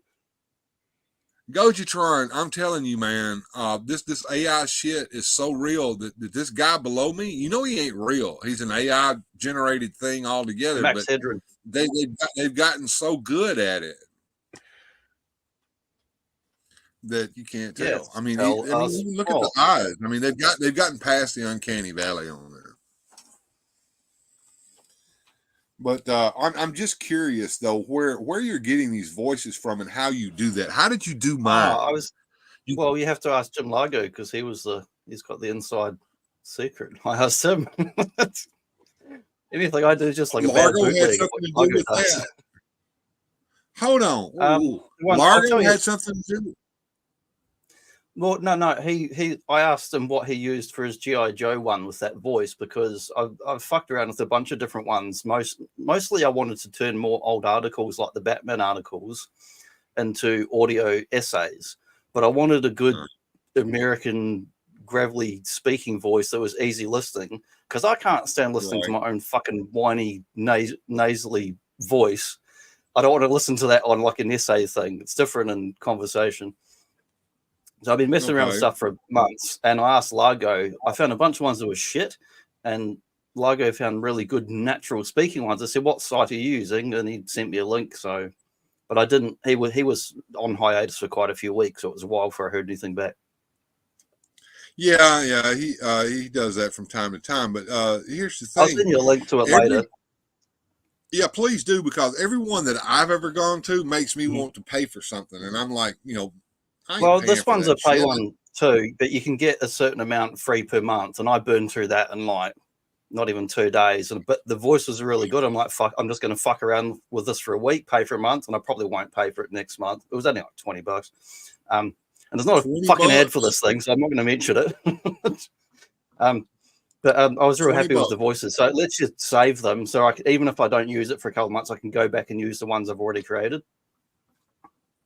Gojitron, I'm telling you, man, this AI shit is so real that this guy below me, he ain't real. He's an AI generated thing altogether. Max but Hedren. They've gotten so good at it that you can't tell. Yeah, I mean, even look at the eyes. I mean, they've gotten past the uncanny valley on there. But I'm just curious though where you're getting these voices from and how you do that. How did you do mine? Well, you have to ask Jim Largo because he's got the inside secret. I asked him. Anything I do is just like Largo had something to do with that. Hold on. Largo had something to do. Well, no. I asked him what he used for his G.I. Joe one with that voice because I've fucked around with a bunch of different ones. Mostly I wanted to turn more old articles like the Batman articles into audio essays, but I wanted a good American gravelly speaking voice that was easy listening because I can't stand listening to my own fucking whiny nasally voice. I don't want to listen to that on like an essay thing. It's different in conversation. So I've been messing around with stuff for months, and I asked Largo. I found a bunch of ones that were shit, and Largo found really good natural speaking ones. I said, "What site are you using?" And he sent me a link. So, but I didn't. He was on hiatus for quite a few weeks, so it was a while before I heard anything back. Yeah, he does that from time to time. But here's the thing: I'll send you a link to it later. Yeah, please do, because everyone that I've ever gone to makes me want to pay for something, and I'm like, well, this one's a pay one too, but you can get a certain amount free per month, and I burned through that in like not even 2 days. But the voices are really good. I'm like, fuck, I'm just going to fuck around with this for a week, pay for a month, and I probably won't pay for it next month. It was only like $20, and there's not a fucking ad for this thing, so I'm not going to mention it. But I was real happy with the voices. So let's just save them. So even if I don't use it for a couple of months, I can go back and use the ones I've already created.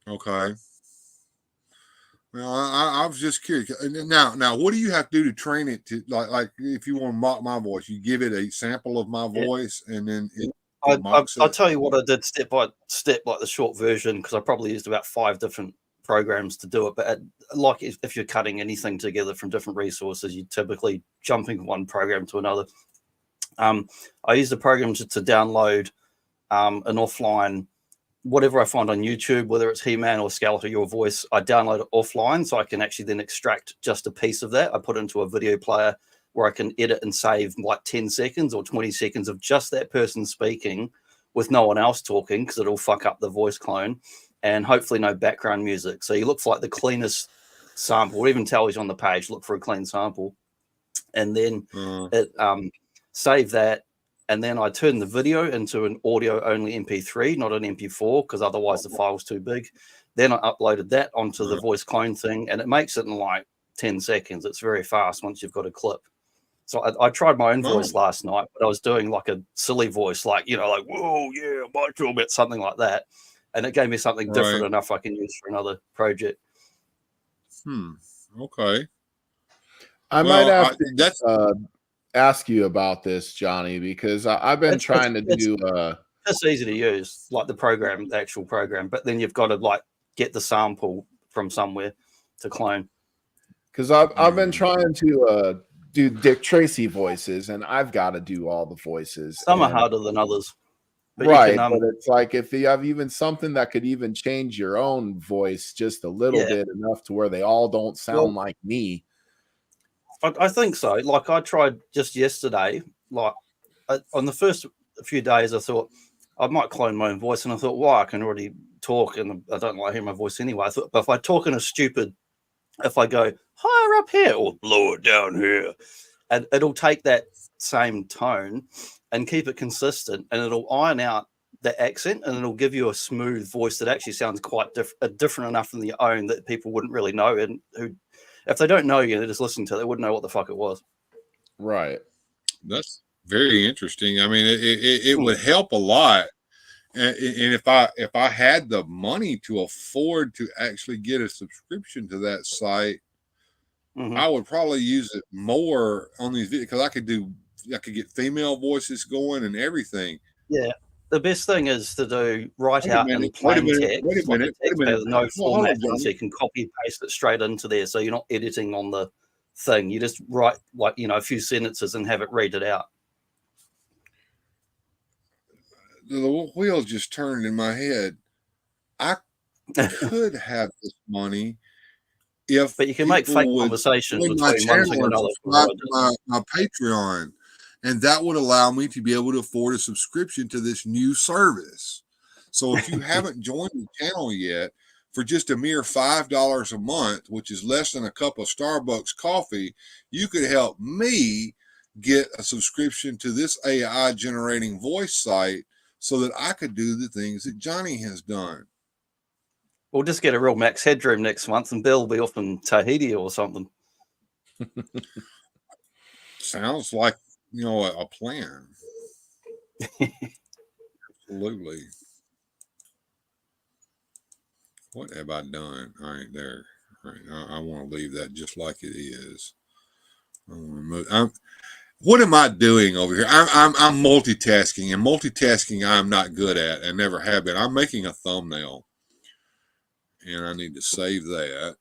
Okay. Well, I was just curious. Now, what do you have to do to train it to like if you want to mock my voice, you give it a sample of my voice, and then I'll tell you what I did step by step, like the short version, because I probably used about 5 different programs to do it. But like if you're cutting anything together from different resources, you typically jumping from one program to another. I use the program to download an offline. Whatever I find on YouTube, whether it's He-Man or Skeletor, your voice, I download it offline so I can actually then extract just a piece of that. I put it into a video player where I can edit and save like 10 seconds or 20 seconds of just that person speaking with no one else talking, because it'll fuck up the voice clone, and hopefully no background music. So he looks like the cleanest sample. Or even tell he's on the page, look for a clean sample. And then save that. And then I turn the video into an audio-only MP3, not an MP4, because otherwise the file's too big. Then I uploaded that onto the voice clone thing, and it makes it in like 10 seconds. It's very fast once you've got a clip. So I tried my own voice last night, but I was doing like a silly voice, like, like, whoa, yeah, my tool bit, something like that. And it gave me something different enough I can use for another project. Okay. I might have to ask you about this, Johnny, because I've been trying to do it's easy to use, like the actual program, but then you've got to like get the sample from somewhere to clone. Because I've been trying to do Dick Tracy voices, and I've got to do all the voices. Some are harder than others. But right, but it's like if you have even something that could even change your own voice just a little bit, enough to where they all don't sound like me. I think so. Like I tried just yesterday, like on the first few days, I thought I might clone my own voice, and I thought, I can already talk, and I don't like hearing my voice anyway. I thought, but if I talk in if I go higher up here or lower down here, and it'll take that same tone and keep it consistent, and it'll iron out the accent, and it'll give you a smooth voice that actually sounds quite different enough from your own that people wouldn't really know, and who, if they don't know you, they just listen to it, they wouldn't know what the fuck it was. Right. That's very interesting. I mean, it would help a lot. And if I had the money to afford to actually get a subscription to that site, I would probably use it more on these videos, because I could get female voices going and everything. Yeah. The best thing is to do write out in plain text. Wait a minute. No format, so you can copy and paste it straight into there. So you're not editing on the thing. You just write a few sentences and have it read it out. The wheels just turned in my head. I could have this money but you can make fake conversations between one thing and another. My Patreon, and that would allow me to be able to afford a subscription to this new service. So if you haven't joined the channel yet, for just a mere $5 a month, which is less than a cup of Starbucks coffee, you could help me get a subscription to this AI generating voice site so that I could do the things that Johnny has done. We'll just get a real max headroom next month, and Bill will be off in Tahiti or something. Sounds like, a plan. Absolutely. What have I done? All right, there. All right, I want to leave that just like it is. What am I doing over here? I'm multitasking, and multitasking I'm not good at and never have been. I'm making a thumbnail, and I need to save that.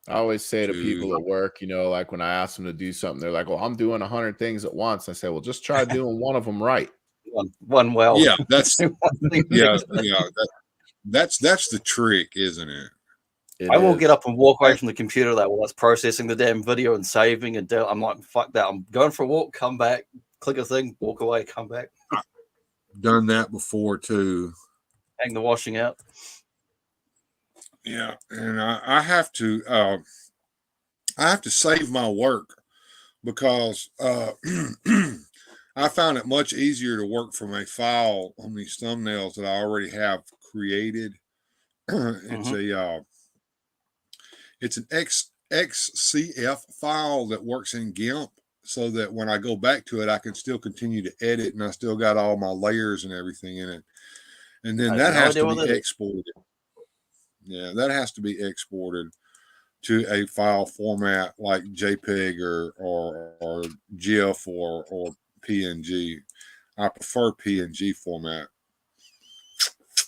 I always say to people at work, like when I ask them to do something, they're like, "Well, I'm doing 100 things at once." I say, "Well, just try doing one of them right." One well. Yeah, that's that's the trick, isn't it? I will get up and walk away from the computer while it's processing the damn video and saving, and I'm like, fuck that. I'm going for a walk, come back, click a thing, walk away, come back. Done that before too. Hang the washing out. Yeah, and I have to save my work, because I found it much easier to work from a file on these thumbnails that I already have created. It's an XCF file that works in GIMP, so that when I go back to it, I can still continue to edit, and I still got all my layers and everything in it. And then that has to be exported. Yeah, that has to be exported to a file format like JPEG or GIF or PNG. I prefer PNG format.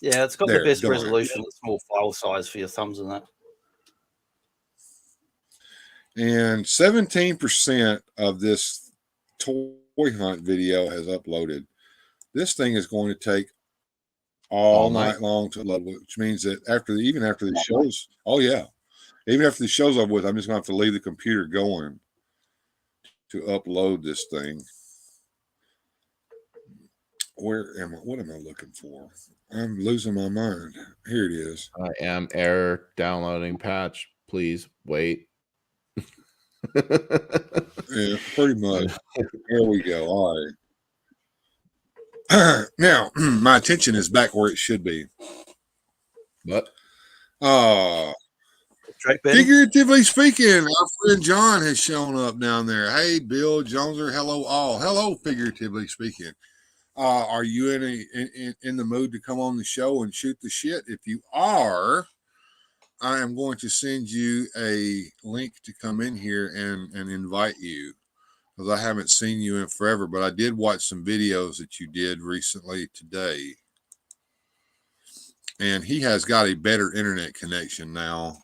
Yeah, it's got the best resolution, the small file size for your thumbs and that. And 17% of this toy hunt video has uploaded. This thing is going to take all night long to upload, which means that even after the shows, even after the show's over with, I'm just going to have to leave the computer going to upload this thing. What am I looking for? I'm losing my mind. Here it is. I am error downloading patch. Please wait. Yeah, pretty much. There we go. All right. Now, my attention is back where it should be. What? Figuratively speaking, our friend John has shown up down there. Hey, Bill, Jonezer, hello all. Hello, figuratively speaking. Are you in the mood to come on the show and shoot the shit? If you are, I am going to send you a link to come in here and invite you, because I haven't seen you in forever, but I did watch some videos that you did recently today. And he has got a better internet connection now.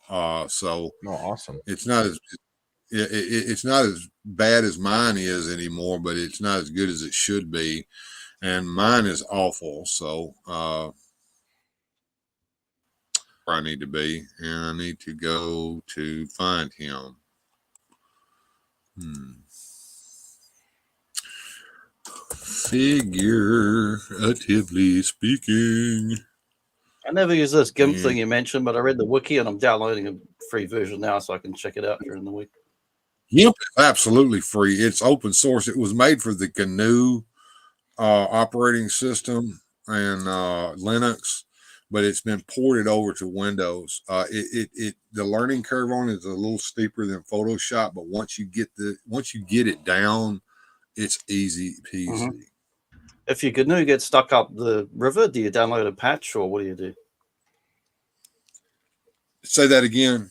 So awesome. It's not as bad as mine is anymore, but it's not as good as it should be. And mine is awful. So where I need to be, and I need to go to find him. Figuratively speaking. I never use this GIMP thing you mentioned, but I read the wiki and I'm downloading a free version now so I can check it out during the week. GIMP is absolutely free. It's open source. It was made for the GNU operating system and Linux, but it's been ported over to Windows. The learning curve on it is a little steeper than Photoshop, but once you get it down, it's easy peasy. Mm-hmm. If your GNU gets stuck up the river, do you download a patch or what do you do? Say that again.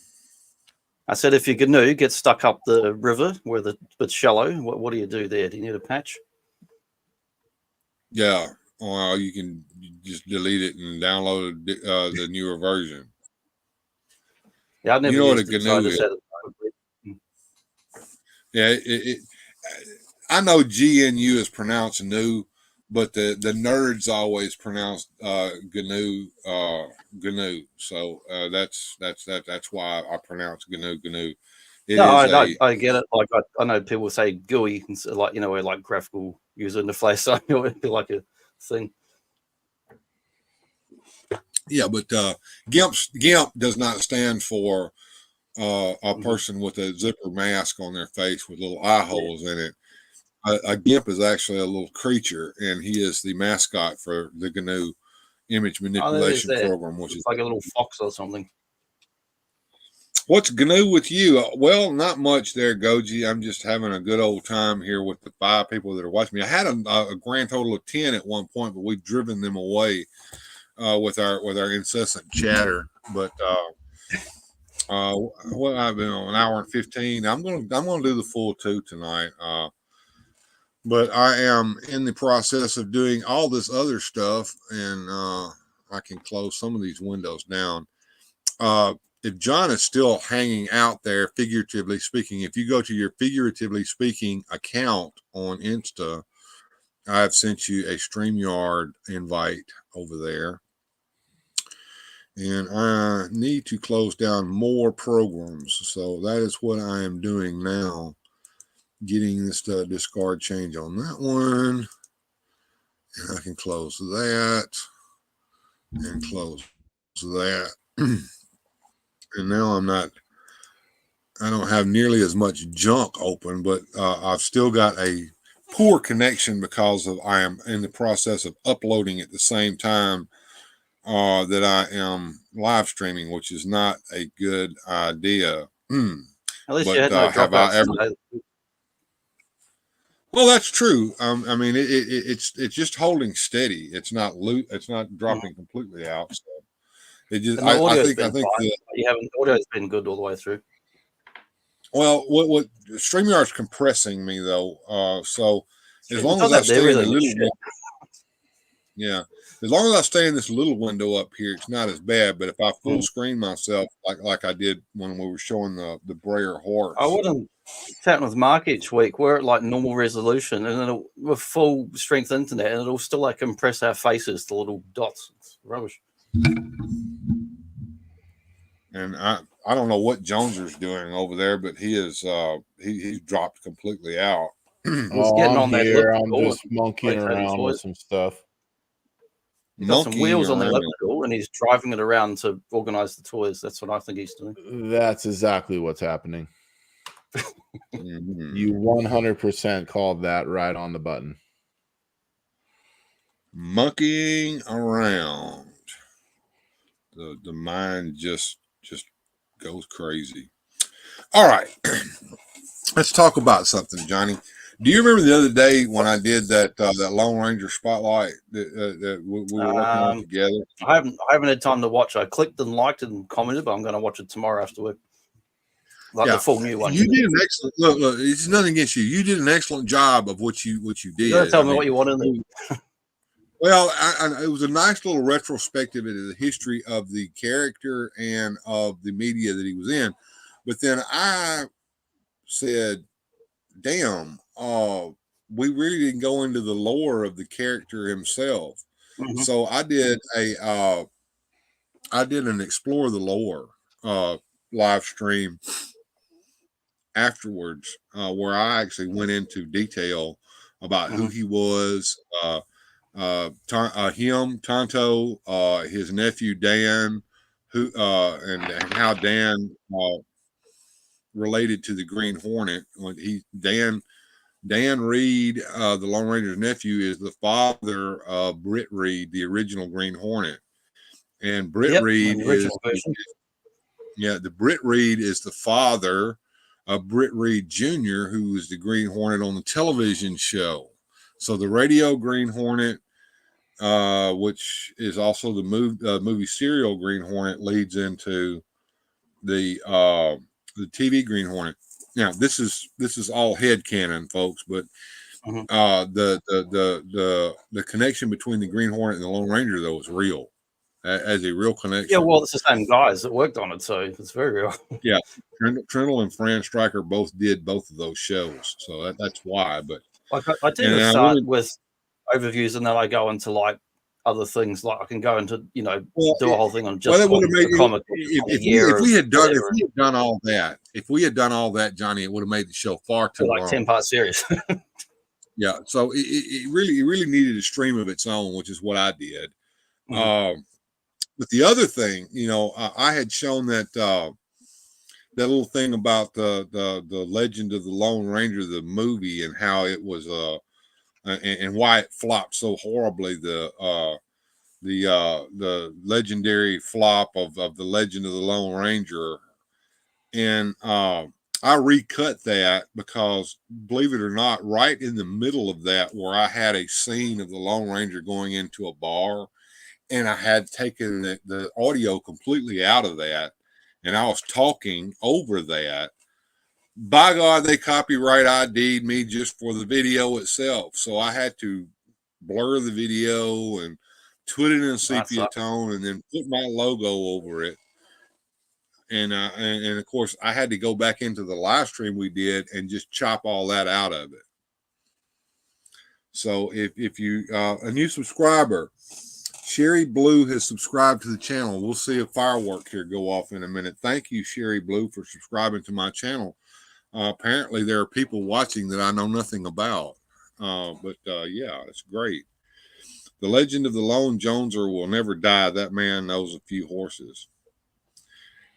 I said if your GNU gets stuck up the river where it's shallow, what do you do there? Do you need a patch? Yeah. Well, you can just delete it and download the newer version. Yeah, I've never used what a it, so I GNU just is. had it. Yeah, I know GNU is pronounced new, but the nerds always pronounce GNU GNU. So that's why I pronounce GNU. I get it. Like I know people say GUI, like like graphical user interface. So it would be like a thing. Yeah, but GIMP does not stand for a person with a zipper mask on their face with little eye holes in it. A GIMP is actually a little creature, and he is the mascot for the GNU image manipulation program, which is like a little fox or something. What's GNU with you? Well, not much there, Goji. I'm just having a good old time here with the 5 people that are watching me. I had a grand total of 10 at one point, but we've driven them away with our incessant chatter. But what I've been on, an hour and 15. I'm gonna do the full 2 tonight. But I am in the process of doing all this other stuff, and I can close some of these windows down. If John is still hanging out there, figuratively speaking, if you go to your figuratively speaking account on Insta, I've sent you a StreamYard invite over there. And I need to close down more programs. So that is what I am doing now. Getting this discard change on that one. And I can close that and close that. And now I don't have nearly as much junk open, but I've still got a poor connection because I am in the process of uploading at the same time that I am live streaming, which is not a good idea. At least you had no dropouts. Well, that's true. I mean, it's just holding steady. It's not dropping completely out. So it just, I think the audio's been good all the way through. Well, what StreamYard's compressing me though. So as long as I stay in the little as long as I stay in this little window up here, it's not as bad. But if I full screen myself like I did when we were showing the Breyer horse, I wouldn't chat with Mark each week. We're at like normal resolution, and then with full strength internet, and it'll still like compress our faces to little dots. It's rubbish. And I don't know what Jonezer's doing over there, but he is he's dropped completely out. He's getting on here. I'm just monkeying around with some stuff. He's got some wheels on the elliptical, and he's driving it around to organize the toys. That's what I think he's doing. That's exactly what's happening. You 100% called that right on the button. Monkeying around. The mind just goes crazy. All right. Let's talk about something, Johnny. Do you remember the other day when I did that Lone Ranger spotlight that we were working on together? I haven't had time to watch. I clicked and liked it and commented, but I'm going to watch it tomorrow after work. The full new one. You did an excellent look. It's nothing against you. You did an excellent job of what you did. You got to tell me what you want in there. Well, it was a nice little retrospective into the history of the character and of the media that he was in. But then I said, damn, we really didn't go into the lore of the character himself. Mm-hmm. So I did an Explore the Lore live stream afterwards, where I actually went into detail about who he was, Tonto, his nephew Dan, who and how Dan related to the Green Hornet. Dan Reed, the Lone Ranger's nephew, is the father of Britt Reed, the original Green Hornet. And Britt Reed is the Britt Reed is the father of Britt Reed Jr., who was the Green Hornet on the television show. So the radio Green Hornet, which is also the movie serial Green Hornet, leads into the TV Green Hornet. Now this is all headcanon, folks, but the connection between the Green Hornet and the Lone Ranger though is real, as a real connection. Yeah, well, it's the same guys that worked on it, so it's very real. Yeah, Trindle and Fran Stryker both did both of those shows, so that's why. But like I tend to start with overviews, and then I go into like other things. Like I can go into do a whole thing on just the comic. If we had done all that, Johnny, it would have made the show far too long. 10-part series. Yeah, so it really needed a stream of its own, which is what I did. But the other thing, I had shown that little thing about the Legend of the Lone Ranger, the movie, and how it was and why it flopped so horribly. The legendary flop of the Legend of the Lone Ranger, and I recut that because, believe it or not, right in the middle of that, where I had a scene of the Lone Ranger going into a bar, and I had taken the audio completely out of that, and I was talking over that. By God, they copyright ID'd me just for the video itself. So I had to blur the video and put it in a sepia tone and then put my logo over it. And of course, I had to go back into the live stream we did and just chop all that out of it. So if you, a new subscriber, Sherry Blue has subscribed to the channel. We'll see a firework here go off in a minute. Thank you, Sherry Blue, for subscribing to my channel. Apparently there are people watching that I know nothing about. But yeah, it's great. The Legend of the Lone Jonezer will never die. That man knows a few horses.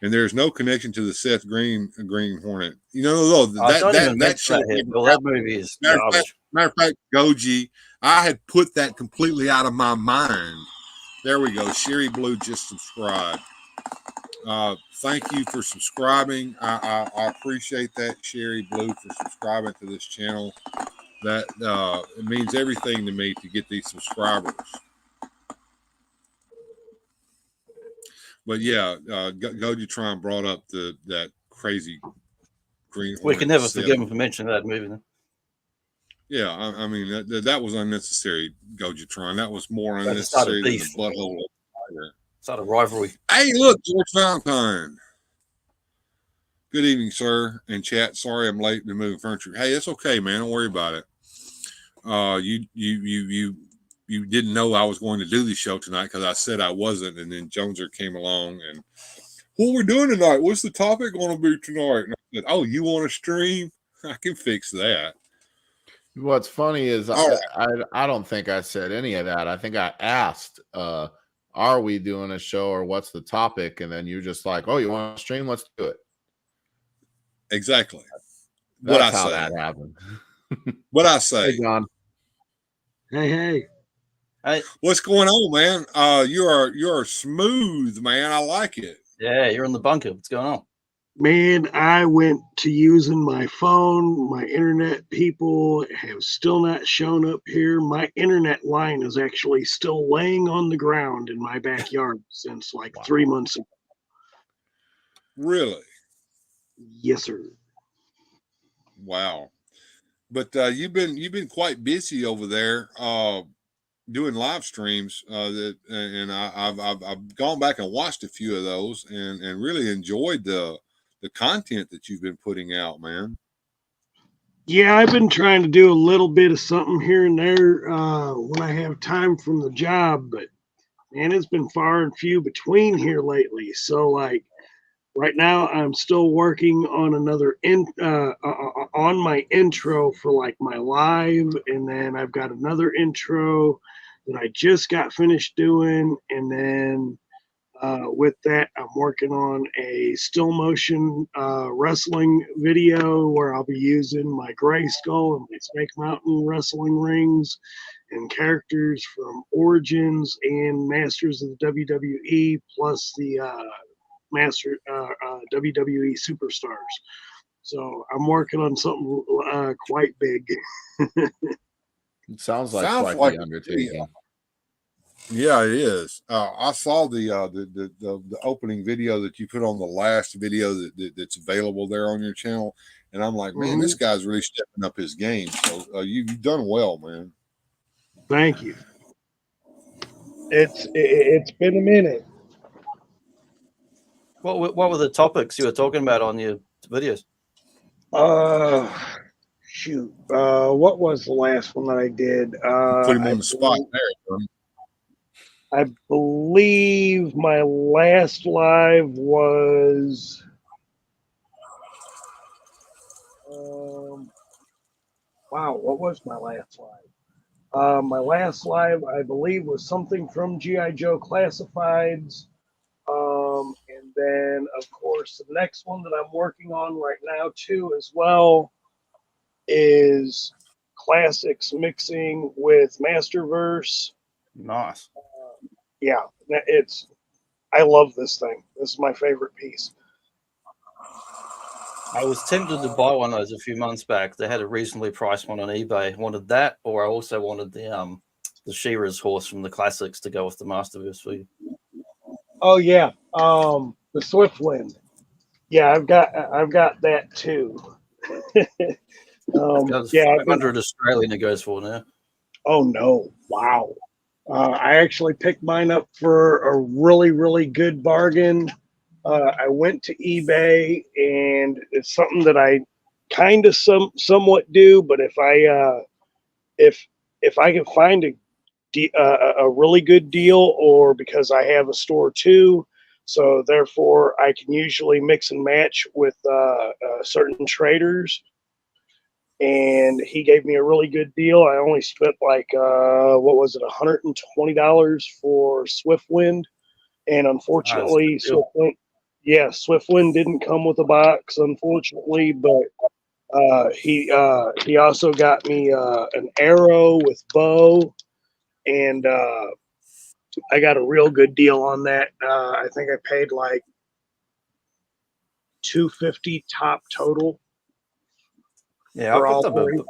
And there's no connection to the Seth Green Hornet. That show. Well, that movie is garbage. Matter of fact, Goji, I had put that completely out of my mind. There we go. Sherry Blue just subscribed. Thank you for subscribing. I appreciate that, Sherry Blue, for subscribing to this channel. That it means everything to me to get these subscribers. But yeah, Goji brought up that crazy Green Hornet. We can never forgive him for mentioning that movie. Then. Yeah, I mean that was unnecessary, Gojitron. That was more unnecessary than the butthole of the tiger. Start a rivalry. Hey, look, George Valentine. Good evening, sir. And chat. Sorry, I'm late to moving furniture. Hey, it's okay, man. Don't worry about it. You didn't know I was going to do the show tonight because I said I wasn't, and then Jonezer came along and what we're doing tonight? What's the topic going to be tonight? And I said, oh, you want to stream? I can fix that. What's funny is I don't think I said any of that. I think I asked, are we doing a show or what's the topic? And then you're just like, oh, you want to stream? Let's do it. Exactly. That's how that happened. What I say. Hey, John. Hey. What's going on, man? You are smooth, man. I like it. Yeah, you're in the bunker. What's going on? Man, I went to using my phone. My internet people have still not shown up here. My internet line is actually still laying on the ground in my backyard since like 3 months ago. Really? Yes, sir. Wow. But you've been quite busy over there doing live streams. And I've gone back and watched a few of those and really enjoyed the content that you've been putting out, man. Yeah, I've been trying to do a little bit of something here and there when I have time from the job, but man, it's been far and few between here lately. So like right now I'm still working on another on my intro for like my live, and then I've got another intro that I just got finished doing, and then With that, I'm working on a still motion wrestling video where I'll be using my Grayskull and my Snake Mountain wrestling rings and characters from Origins and Masters of the WWE, plus the WWE Superstars. So I'm working on something quite big. It sounds like Sounds quite like the undertaking. Yeah, it is. I saw the opening video that you put on the last video that's available there on your channel, and I'm like, man, this guy's really stepping up his game. So you've done well, man. Thank you. It's been a minute. What were the topics you were talking about on your videos? Shoot. What was the last one that I did? Put him on the spot there, bro. I believe my last live was wow, what was my last live? My last live, I believe, was something from G.I. Joe Classifieds. And then, of course, the next one that I'm working on right now, too, as well, is classics mixing with Masterverse. Nice. Yeah, I love this thing. This is my favorite piece. I was tempted to buy one of those a few months back. They had a reasonably priced one on eBay. I wanted that, or I also wanted the She-Ra's horse from the classics to go with the Masterverse for you. Oh yeah, the Swiftwind. Yeah, I've got that too. Yeah, 500 Australian it goes for now. Oh no! Wow. I actually picked mine up for a really, really good bargain. I went to eBay, and it's something that I kind of somewhat do. But if I can find a really good deal, or because I have a store too, so therefore I can usually mix and match with certain traders. And he gave me a really good deal. I only spent like what was it, $120 for Swiftwind, and unfortunately, Swiftwind didn't come with a box, unfortunately. But he also got me an arrow with bow, and I got a real good deal on that. I think I paid like $250 top total. Yeah, I picked up a bow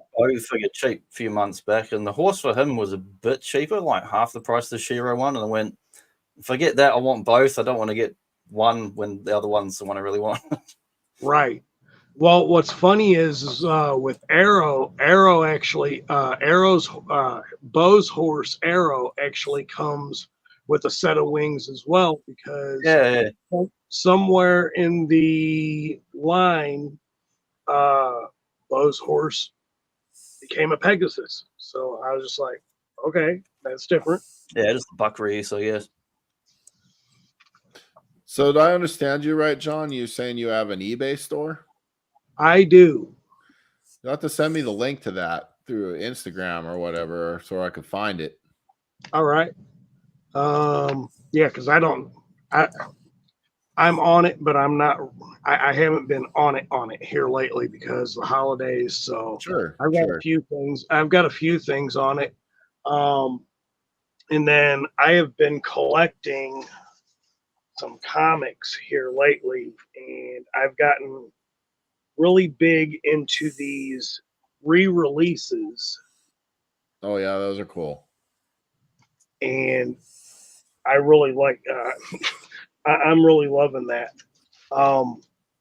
figure cheap a few months back, and the horse for him was a bit cheaper, like half the price of the She-Ra one. And I went, if I get that, I want both. I don't want to get one when the other one's the one I really want. Right. Well, what's funny is with Arrow actually, Bo's horse Arrow actually comes with a set of wings as well, because somewhere in the line, Bo's horse became a Pegasus. So I was just like, okay, that's different. Yeah, just a buckaroo, so yes. So do I understand you right, John? You saying you have an eBay store? I do. You'll have to send me the link to that through Instagram or whatever so I can find it. All right. Yeah, because I'm on it, but I'm not. I haven't been on it here lately because of the holidays. So sure, I've got a few things. I've got a few things on it, and then I have been collecting some comics here lately, and I've gotten really big into these re-releases. Oh yeah, those are cool. And I really like. I'm really loving that.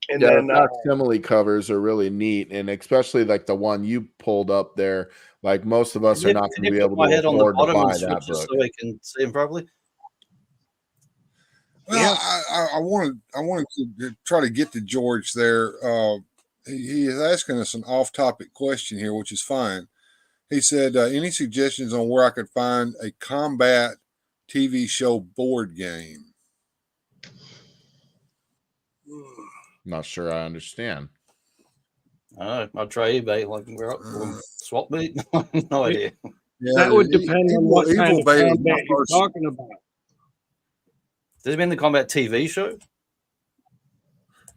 And yeah, then facsimile covers are really neat, and especially like the one you pulled up there. Like most of us are not going to be able to afford to buy that book. So we can see them properly. Well, yeah. I wanted to try to get to George there. He is asking us an off-topic question here, which is fine. He said, any suggestions on where I could find a combat TV show board game? Not sure I understand. I'll try eBay, like swap meet. No idea. Yeah, that would depend on what kind of combat you're talking about. Does it mean the Combat TV show?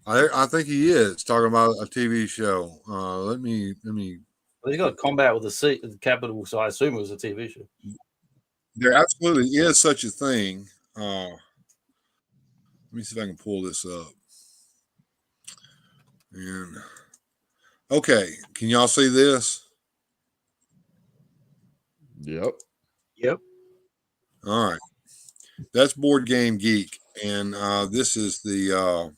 I think he is talking about a TV show. Let me. Well, he got Combat with a C, the capital, so I assume it was a TV show. There absolutely is such a thing. Let me see if I can pull this up. And okay, can y'all see this? Yep. All right, that's Board Game Geek, and this is the.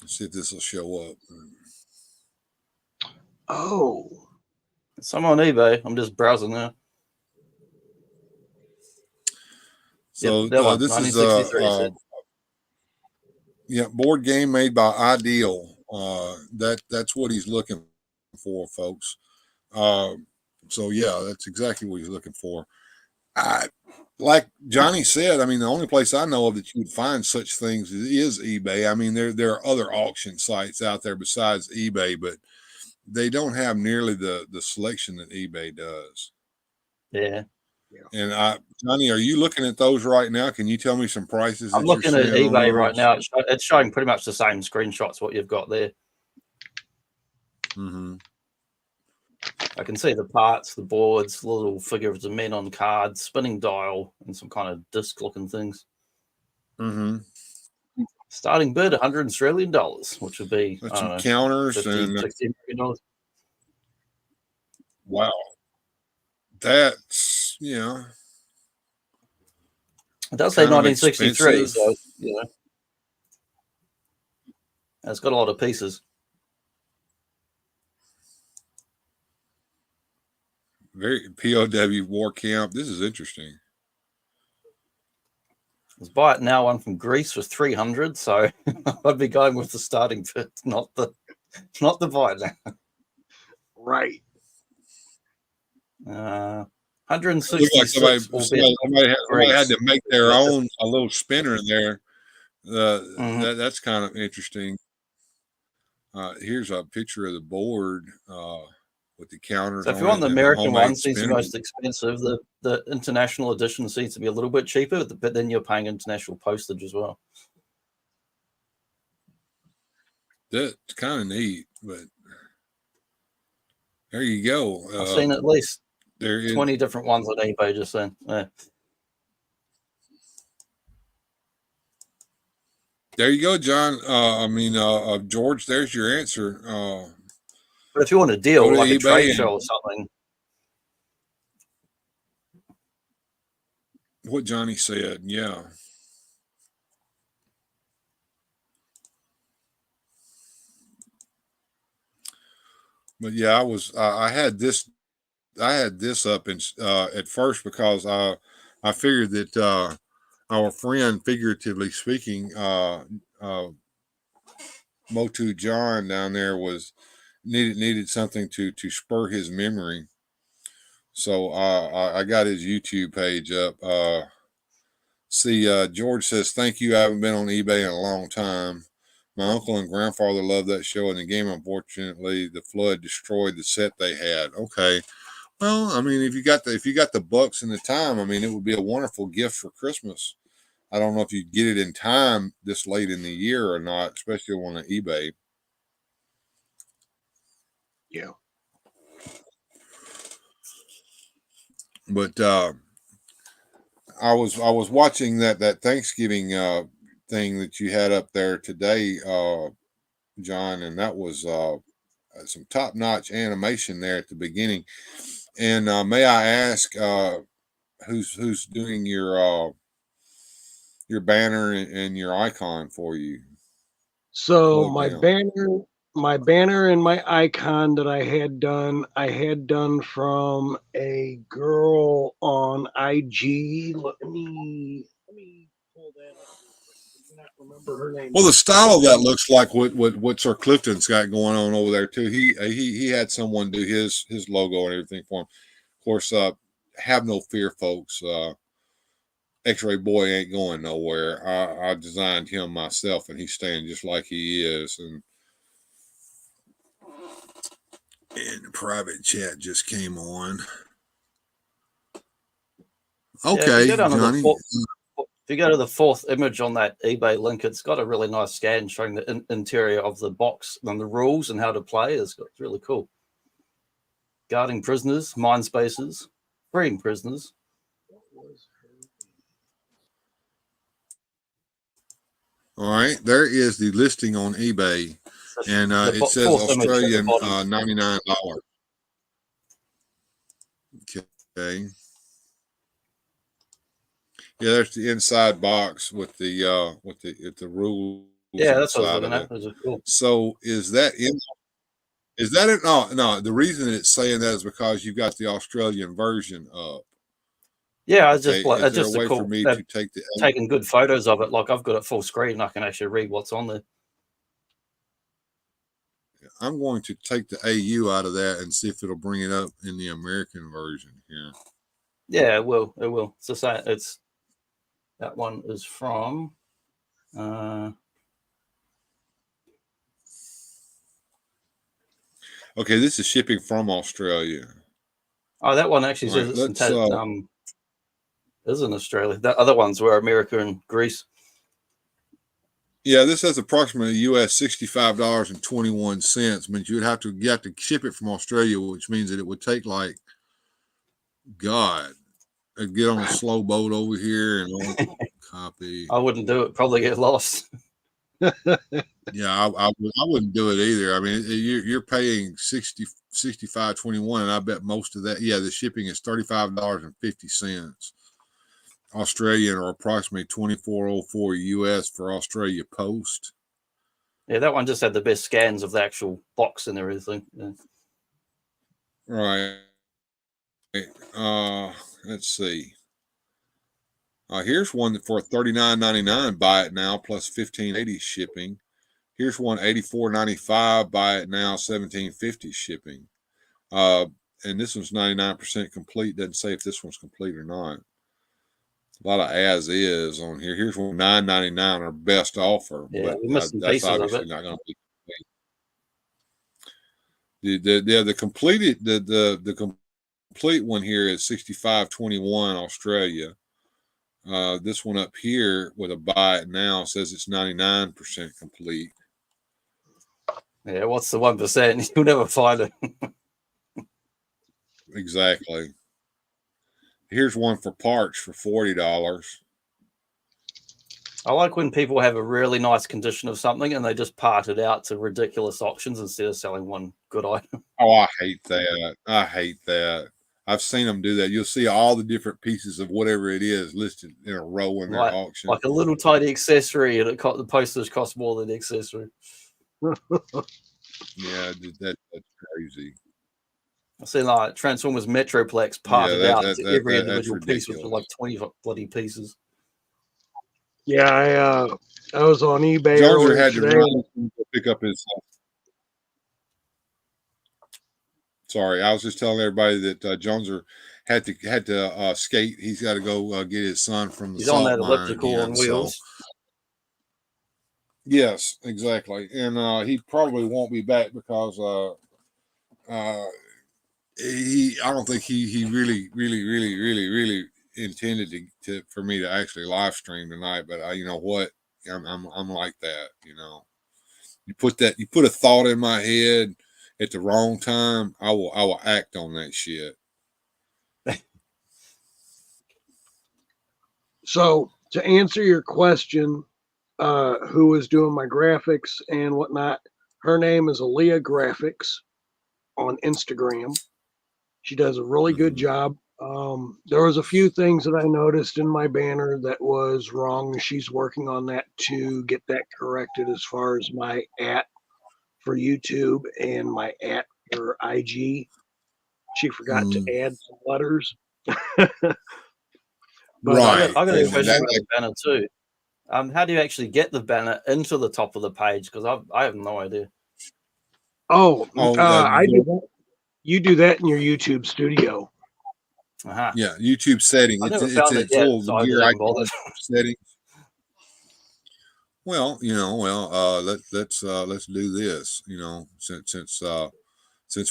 Let's see if this will show up. Oh, Some on eBay. I'm just browsing now. So Yep, that one, this is 1963. yeah, board game made by Ideal. That's what he's looking for, folks. So yeah, that's exactly what he's looking for. Like Johnny said, I mean, the only place I know of that you would find such things is eBay. I mean, there are other auction sites out there besides eBay, but they don't have nearly the selection that eBay does. Yeah. And Johnny, are you looking at those right now? Can you tell me some prices? I'm looking at eBay right now. It's showing pretty much the same screenshots what you've got there. Mm-hmm. I can see the parts, the boards, little figures of men on cards, spinning dial, and some kind of disc-looking things. Mm-hmm. Starting bid, $100 Australian, which would be some counters 50, and $60 million. Wow, that's It does say 1963, so it's got a lot of pieces. Very POW war camp. This is interesting. Let's buy it now. One from Greece was 300, so I'd be going with the starting bid, not the buy now. Right. 166. Like somebody had to make their own a little spinner there. That's kind of interesting. Here's a picture of the board with the counters. So if you want the American one, seems the most expensive. The international edition seems to be a little bit cheaper, but then you're paying international postage as well. That's kind of neat, but there you go. I've seen at least 20 different ones on eBay just then. Yeah. There you go, John. George, there's your answer. But if you want a deal, like a trade show or something. What Johnny said, yeah. But yeah, I had this up at first because I figured that our friend, figuratively speaking, Motu John down there needed something to spur his memory. So I got his YouTube page up. George says, thank you. I haven't been on eBay in a long time. My uncle and grandfather loved that show, and the game, unfortunately, the flood destroyed the set they had. Okay. Well, I mean, if you got the bucks and the time, I mean, it would be a wonderful gift for Christmas. I don't know if you get it in time this late in the year or not, especially on eBay. Yeah. But I was watching that Thanksgiving thing that you had up there today, John, and that was some top-notch animation there at the beginning. And may I ask who's doing your banner and your icon for you? So my banner and my icon that I had done from a girl on IG. Let me pull that up. I cannot remember her name. Well, the style of that looks like what Sir Clifton's got going on over there too. He had someone do his logo and everything for him. Of course, have no fear, folks. X-Ray Boy ain't going nowhere. I designed him myself, and he's staying just like he is. And the private chat just came on. Okay, Johnny. If you go to the fourth image on that eBay link, it's got a really nice scan showing the interior of the box and the rules and how to play. It's really cool. Guarding prisoners, mind spaces, freeing prisoners. All right, there is the listing on eBay, and it says Australian $99. Okay. Yeah, there's the inside box with the rules. Yeah, that's what I was looking at. Those are cool. So is that it? No. The reason it's saying that is because you've got the Australian version up. Yeah, it's just like it's just a way cool. for me to take taking good photos of it. Like I've got it full screen, I can actually read what's on there. I'm going to take the AU out of that and see if it'll bring it up in the American version here. Yeah, it will. It will. So it's that one is from. Okay, this is shipping from Australia. Oh, that one actually says it's is in Australia. The other ones were America and Greece. Yeah, this has approximately US $65.21. Means you have to ship it from Australia, which means that it would take like God. I'd get on a slow boat over here and copy. I wouldn't do it. Probably get lost. Yeah, I wouldn't do it either. I mean, you're paying $65.21, and I bet most of that. Yeah, the shipping is $35.50 Australian, or approximately $24.04 US for Australia Post. Yeah, that one just had the best scans of the actual box and everything. Yeah. Right. Let's see. Here's one for $39.99. Buy it now plus $15.80 shipping. Here's one $84.95. Buy it now $17.50 shipping. And this one's 99% complete. Doesn't say if this one's complete or not. A lot of as is on here. Here's one $9.99, our best offer. Yeah, but we missed some that's pieces obviously of it. not going to be complete. The completed the complete one here is $65.21 Australia. This one up here with a buy it now says it's 99% complete. Yeah, what's the 1%? You'll never find it. Exactly. Here's one for parts for $40. I like when people have a really nice condition of something and they just part it out to ridiculous auctions instead of selling one good item. Oh, I hate that. I hate that. I've seen them do that. You'll see all the different pieces of whatever it is listed in a row in their auction. Like a little tiny accessory, and the postage costs more than the accessory. Yeah, that's crazy. I see like Transformers Metroplex parted out to every individual piece with like 20 bloody pieces. Yeah, I was on eBay. Jonezer had to run to pick up his. Sorry, I was just telling everybody that Jonezer had to skate. He's got to go get his son from the He's salt on that mine elliptical again, on wheels. So. Yes, exactly, and he probably won't be back because I don't think he really intended for me to actually live stream tonight. But you know what, I'm like that. You know, you put a thought in my head at the wrong time, I will act on that shit. So to answer your question, who is doing my graphics and whatnot, her name is Aaliyah Graphics on Instagram. She does a really good job. There was a few things that I noticed in my banner that was wrong. She's working on that to get that corrected as far as my @ for YouTube and my @ for IG. She forgot to add some letters. But right. I got a question about the banner too. How do you actually get the banner into the top of the page? Because I have no idea. I do that. You do that in your YouTube studio. Uh-huh. Yeah, YouTube settings. It's little gear icon settings. Well, let's do this. You know, since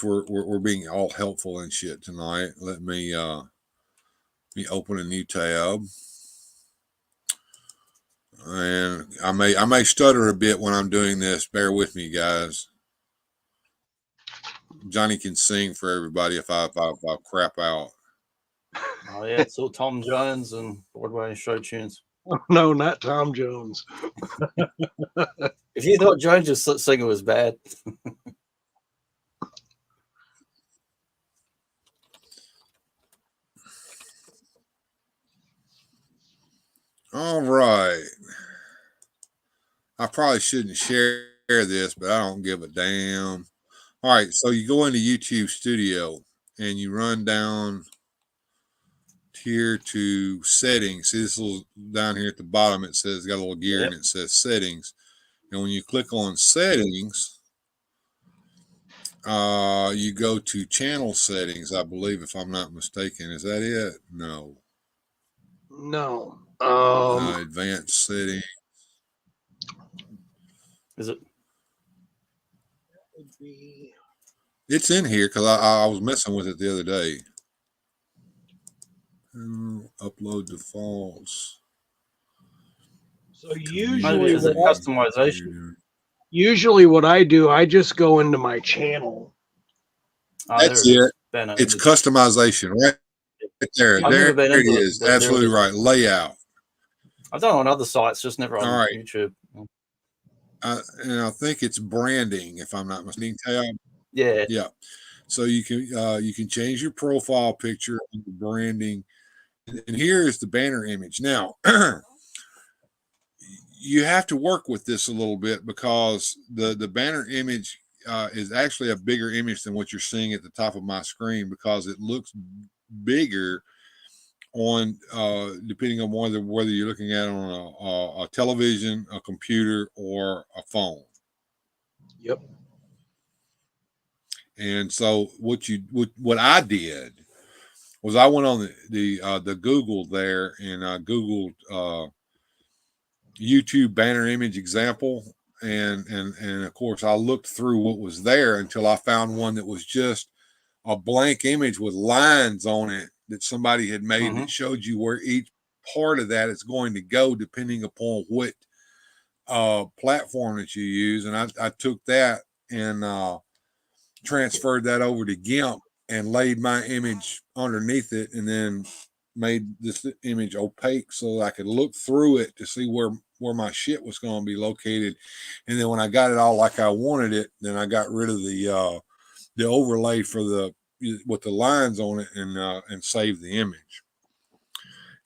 we're being all helpful and shit tonight, let me open a new tab. And I may stutter a bit when I'm doing this. Bear with me, guys. Johnny can sing for everybody if I crap out. Oh yeah, it's all Tom Jones and Broadway show tunes. Oh, no, not Tom Jones. If you thought Jones' singing was bad. All right. I probably shouldn't share this, but I don't give a damn. All right, so you go into YouTube Studio and you run down here to settings. See this little down here at the bottom, it says got a little gear and it says settings. And when you click on settings, you go to channel settings, I believe, if I'm not mistaken. Is that it? No. No. Advanced settings. Is it? It's in here because I was messing with it the other day. Upload defaults. So usually, is it customization? Usually, what I do, I just go into my channel. That's it. It's customization, right there. There it is. Absolutely right. Layout. I've done it on other sites, just never on YouTube. And I think it's branding, if I'm not mistaken. Yeah. Yeah. So you can change your profile picture and the branding. And here is the banner image. Now, you have to work with this a little bit because the banner image is actually a bigger image than what you're seeing at the top of my screen because it looks bigger on depending on whether you're looking at it on a television, a computer, or a phone. Yep. And so what I did was I went on the Google there and I Googled YouTube banner image example, and of course I looked through what was there until I found one that was just a blank image with lines on it that somebody had made that showed you where each part of that is going to go depending upon what platform that you use. And I took that and transferred that over to GIMP and laid my image underneath it and then made this image opaque so that I could look through it to see where my shit was going to be located. And then when I got it all like I wanted it, then I got rid of the overlay for with the lines on it and save the image.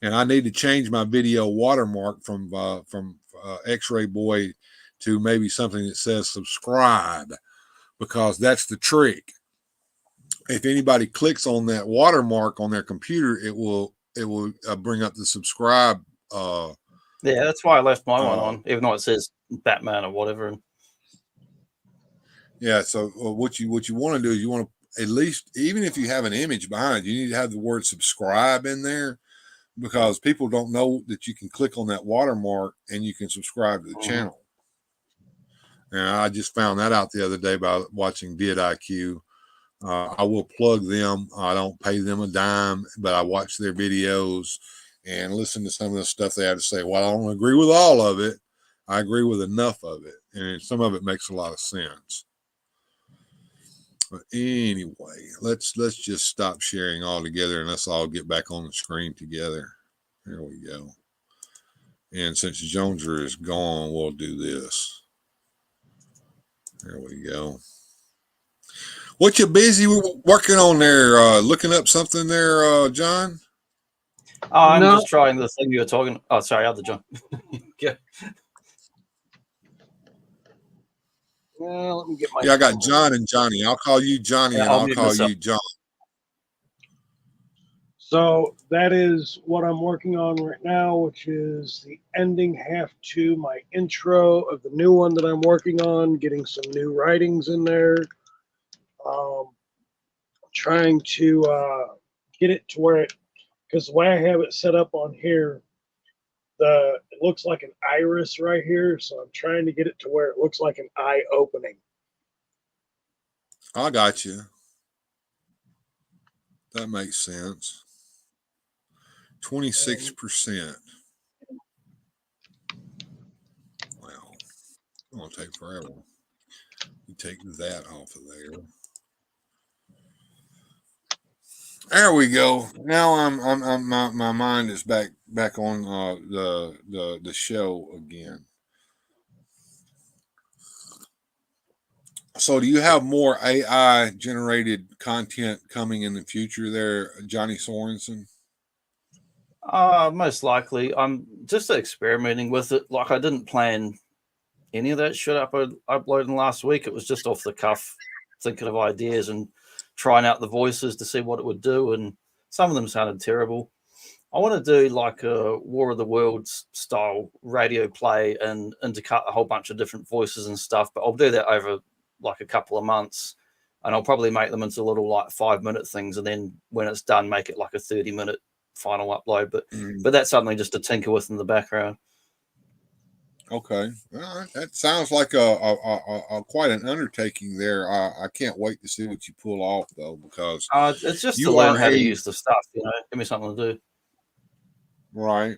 And I need to change my video watermark from X-Ray Boy to maybe something that says subscribe, because that's the trick. If anybody clicks on that watermark on their computer, it will bring up the subscribe. Yeah, that's why I left my one on, even though it says Batman or whatever. Yeah. So what you want to do is you want to, at least, even if you have an image behind it, you need to have the word subscribe in there, because people don't know that you can click on that watermark and you can subscribe to the channel. And I just found that out the other day by watching vidIQ. I will plug them. I don't pay them a dime, but I watch their videos and listen to some of the stuff they have to say. While I don't agree with all of it, I agree with enough of it. And some of it makes a lot of sense. But anyway, let's just stop sharing altogether and let's all get back on the screen together. There we go. And since Jonezer is gone, we'll do this. There we go. What you busy working on there? Looking up something there, John? Oh, I'm just trying the thing you were talking. Oh, sorry, other John. Yeah. Well, let me get my. Yeah, I got John and Johnny. I'll call you Johnny, and I'll call you John. So that is what I'm working on right now, which is the ending half to my intro of the new one that I'm working on, getting some new writings in there. Trying to get it to where because the way I have it set up on here, it looks like an iris right here. So I'm trying to get it to where it looks like an eye opening. I got you. That makes sense. 26%. gonna take forever. You take that off of there. There we go. Now I'm my mind is back on the show again. So, do you have more AI generated content coming in the future, there, Johnny Sorensen? Most likely. I'm just experimenting with it. Like, I didn't plan any of that shit uploading last week. It was just off the cuff, thinking of ideas and trying out the voices to see what it would do. And some of them sounded terrible. I want to do like a War of the Worlds style radio play and intercut a whole bunch of different voices and stuff. But I'll do that over like a couple of months, and I'll probably make them into little like 5-minute things. And then when it's done, make it like a 30-minute final upload. But that's something just to tinker with in the background. Okay, all right. That sounds like a quite an undertaking there. I can't wait to see what you pull off, though, because it's just to learn how to use the stuff. Give me something to do. Right.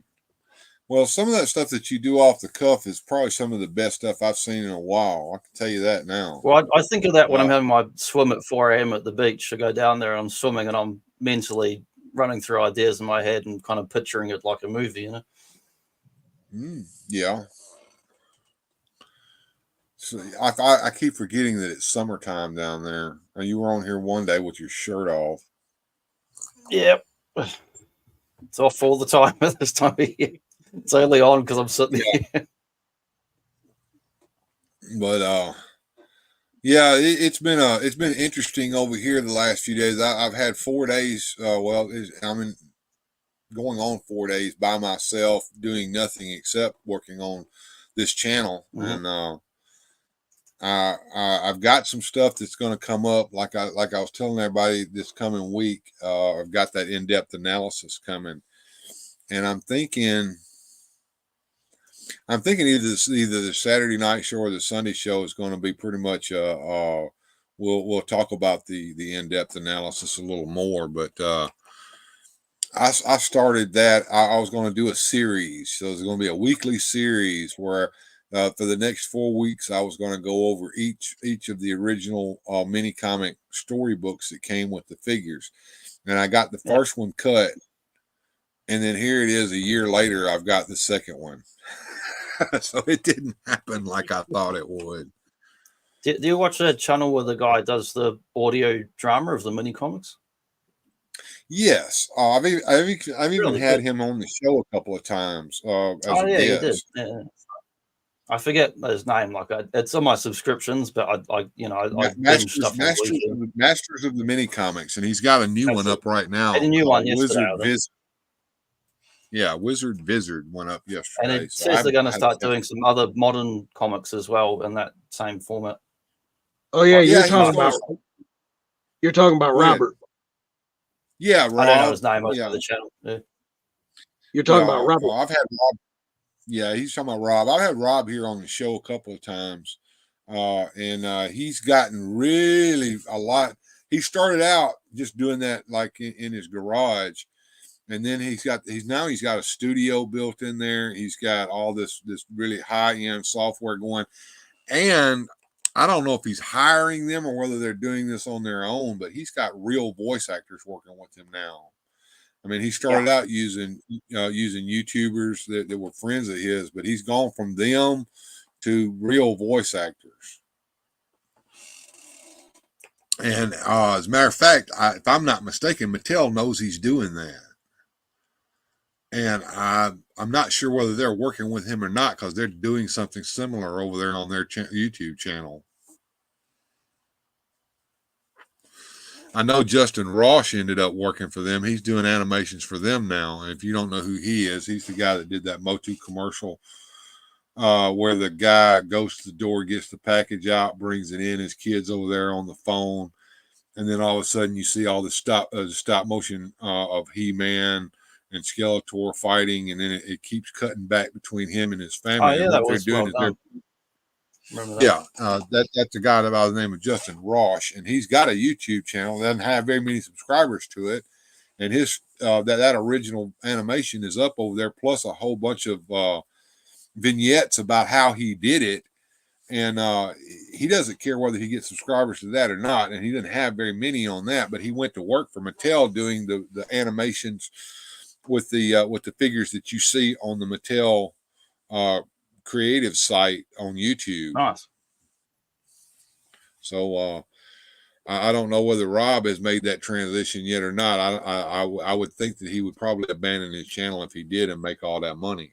Well, some of that stuff that you do off the cuff is probably some of the best stuff I've seen in a while. I can tell you that now. Well, I think of that when I'm having my swim at 4 a.m. at the beach. I go down there and I'm swimming and I'm mentally running through ideas in my head and kind of picturing it like a movie, Yeah. So I keep forgetting that it's summertime down there. You were on here one day with your shirt off. Yep. It's off all the time at this time of year. It's only on because I'm sitting here. But yeah, it's been interesting over here the last few days. I've had 4 days. I'm going on 4 days by myself, doing nothing except working on this channel, and I've got some stuff that's going to come up. Like I was telling everybody this coming week, I've got that in-depth analysis coming, and I'm thinking either the Saturday night show or the Sunday show is going to be pretty much we'll talk about the in-depth analysis a little more, but I started that. I was going to do a series, so it's going to be a weekly series where for the next 4 weeks I was going to go over each of the original mini comic storybooks that came with the figures, and I got the first one cut, and then here it is a year later. I've got the second one. So it didn't happen like I thought it would. Do you watch that channel where the guy does the audio drama of the mini comics? Yes, I've even had him on the show a couple of times as a guest. He did. Yeah. I forget his name. Like it's on my subscriptions, but I Masters of the Mini Comics, and he's got a new one up right now. A new one yesterday. Wizard Vizard went up yesterday. And it says they're going to start doing some other modern comics as well in that same format. Oh yeah, you're talking about Robert. Yeah, Rob. I don't know his name on the channel. Yeah. You're talking about Robert. I've had Rob. Yeah, he's talking about Rob. I've had Rob here on the show a couple of times, and he's gotten really a lot. He started out just doing that like in his garage, and then he's got a studio built in there. He's got all this really high end software going, and I don't know if he's hiring them or whether they're doing this on their own, but he's got real voice actors working with him now. I mean, he started out using YouTubers that were friends of his, but he's gone from them to real voice actors. And as a matter of fact, if I'm not mistaken, Mattel knows he's doing that. And I'm not sure whether they're working with him or not, because they're doing something similar over there on their YouTube channel. I know Justin Rosh ended up working for them. He's doing animations for them now. And if you don't know who he is, he's the guy that did that Motu commercial where the guy goes to the door, gets the package out, brings it in. His kid's over there on the phone. And then all of a sudden you see all the stop motion of He-Man and Skeletor fighting. And then it keeps cutting back between him and his family. Oh, yeah, that was well done. That's a guy by the name of Justin Rosh, and he's got a YouTube channel. Doesn't have very many subscribers to it, and his that original animation is up over there, plus a whole bunch of vignettes about how he did it. And he doesn't care whether he gets subscribers to that or not, and he didn't have very many on that. But he went to work for Mattel doing the animations with the figures that you see on the Mattel creative site on YouTube. Nice. So I don't know whether Rob has made that transition yet or not. I would think that he would probably abandon his channel if he did and make all that money.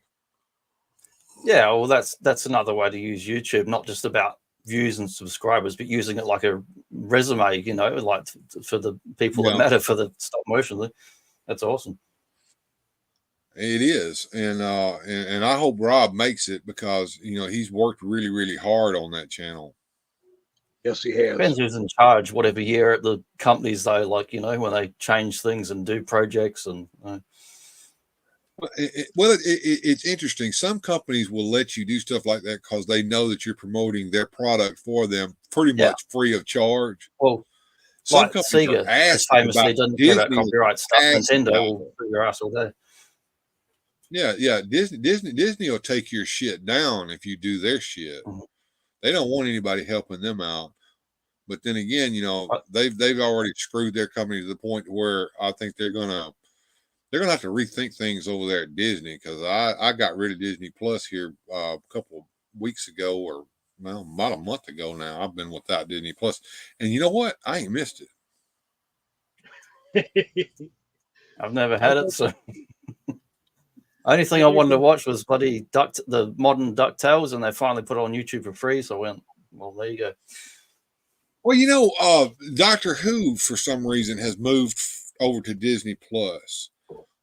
Yeah, well, that's another way to use YouTube, not just about views and subscribers, but using it like a resume, you know, like for the people that matter for the stop motion. That's awesome. It is, and I hope Rob makes it, because you know he's worked really, really hard on that channel. Yes, he has. Depends who's in charge, whatever year at the companies, though. Like, you know, when they change things and do projects and. It's interesting. Some companies will let you do stuff like that because they know that you're promoting their product for them pretty much free of charge. Well, some like companies Sega are asking famously doesn't care about Disney copyright stuff. Nintendo about will put your ass all day. Yeah. Disney will take your shit down if you do their shit. Mm-hmm. They don't want anybody helping them out. But then again, you know, they've already screwed their company to the point where I think they're gonna have to rethink things over there at Disney, because I got rid of Disney Plus here a couple of weeks ago, or well, about a month ago now. I've been without Disney Plus, and you know what? I ain't missed it. I've never had it, so only thing I wanted to watch was bloody the modern DuckTales, and they finally put it on YouTube for free. So I went, well, there you go. Well, you know, Doctor Who for some reason has moved over to Disney Plus,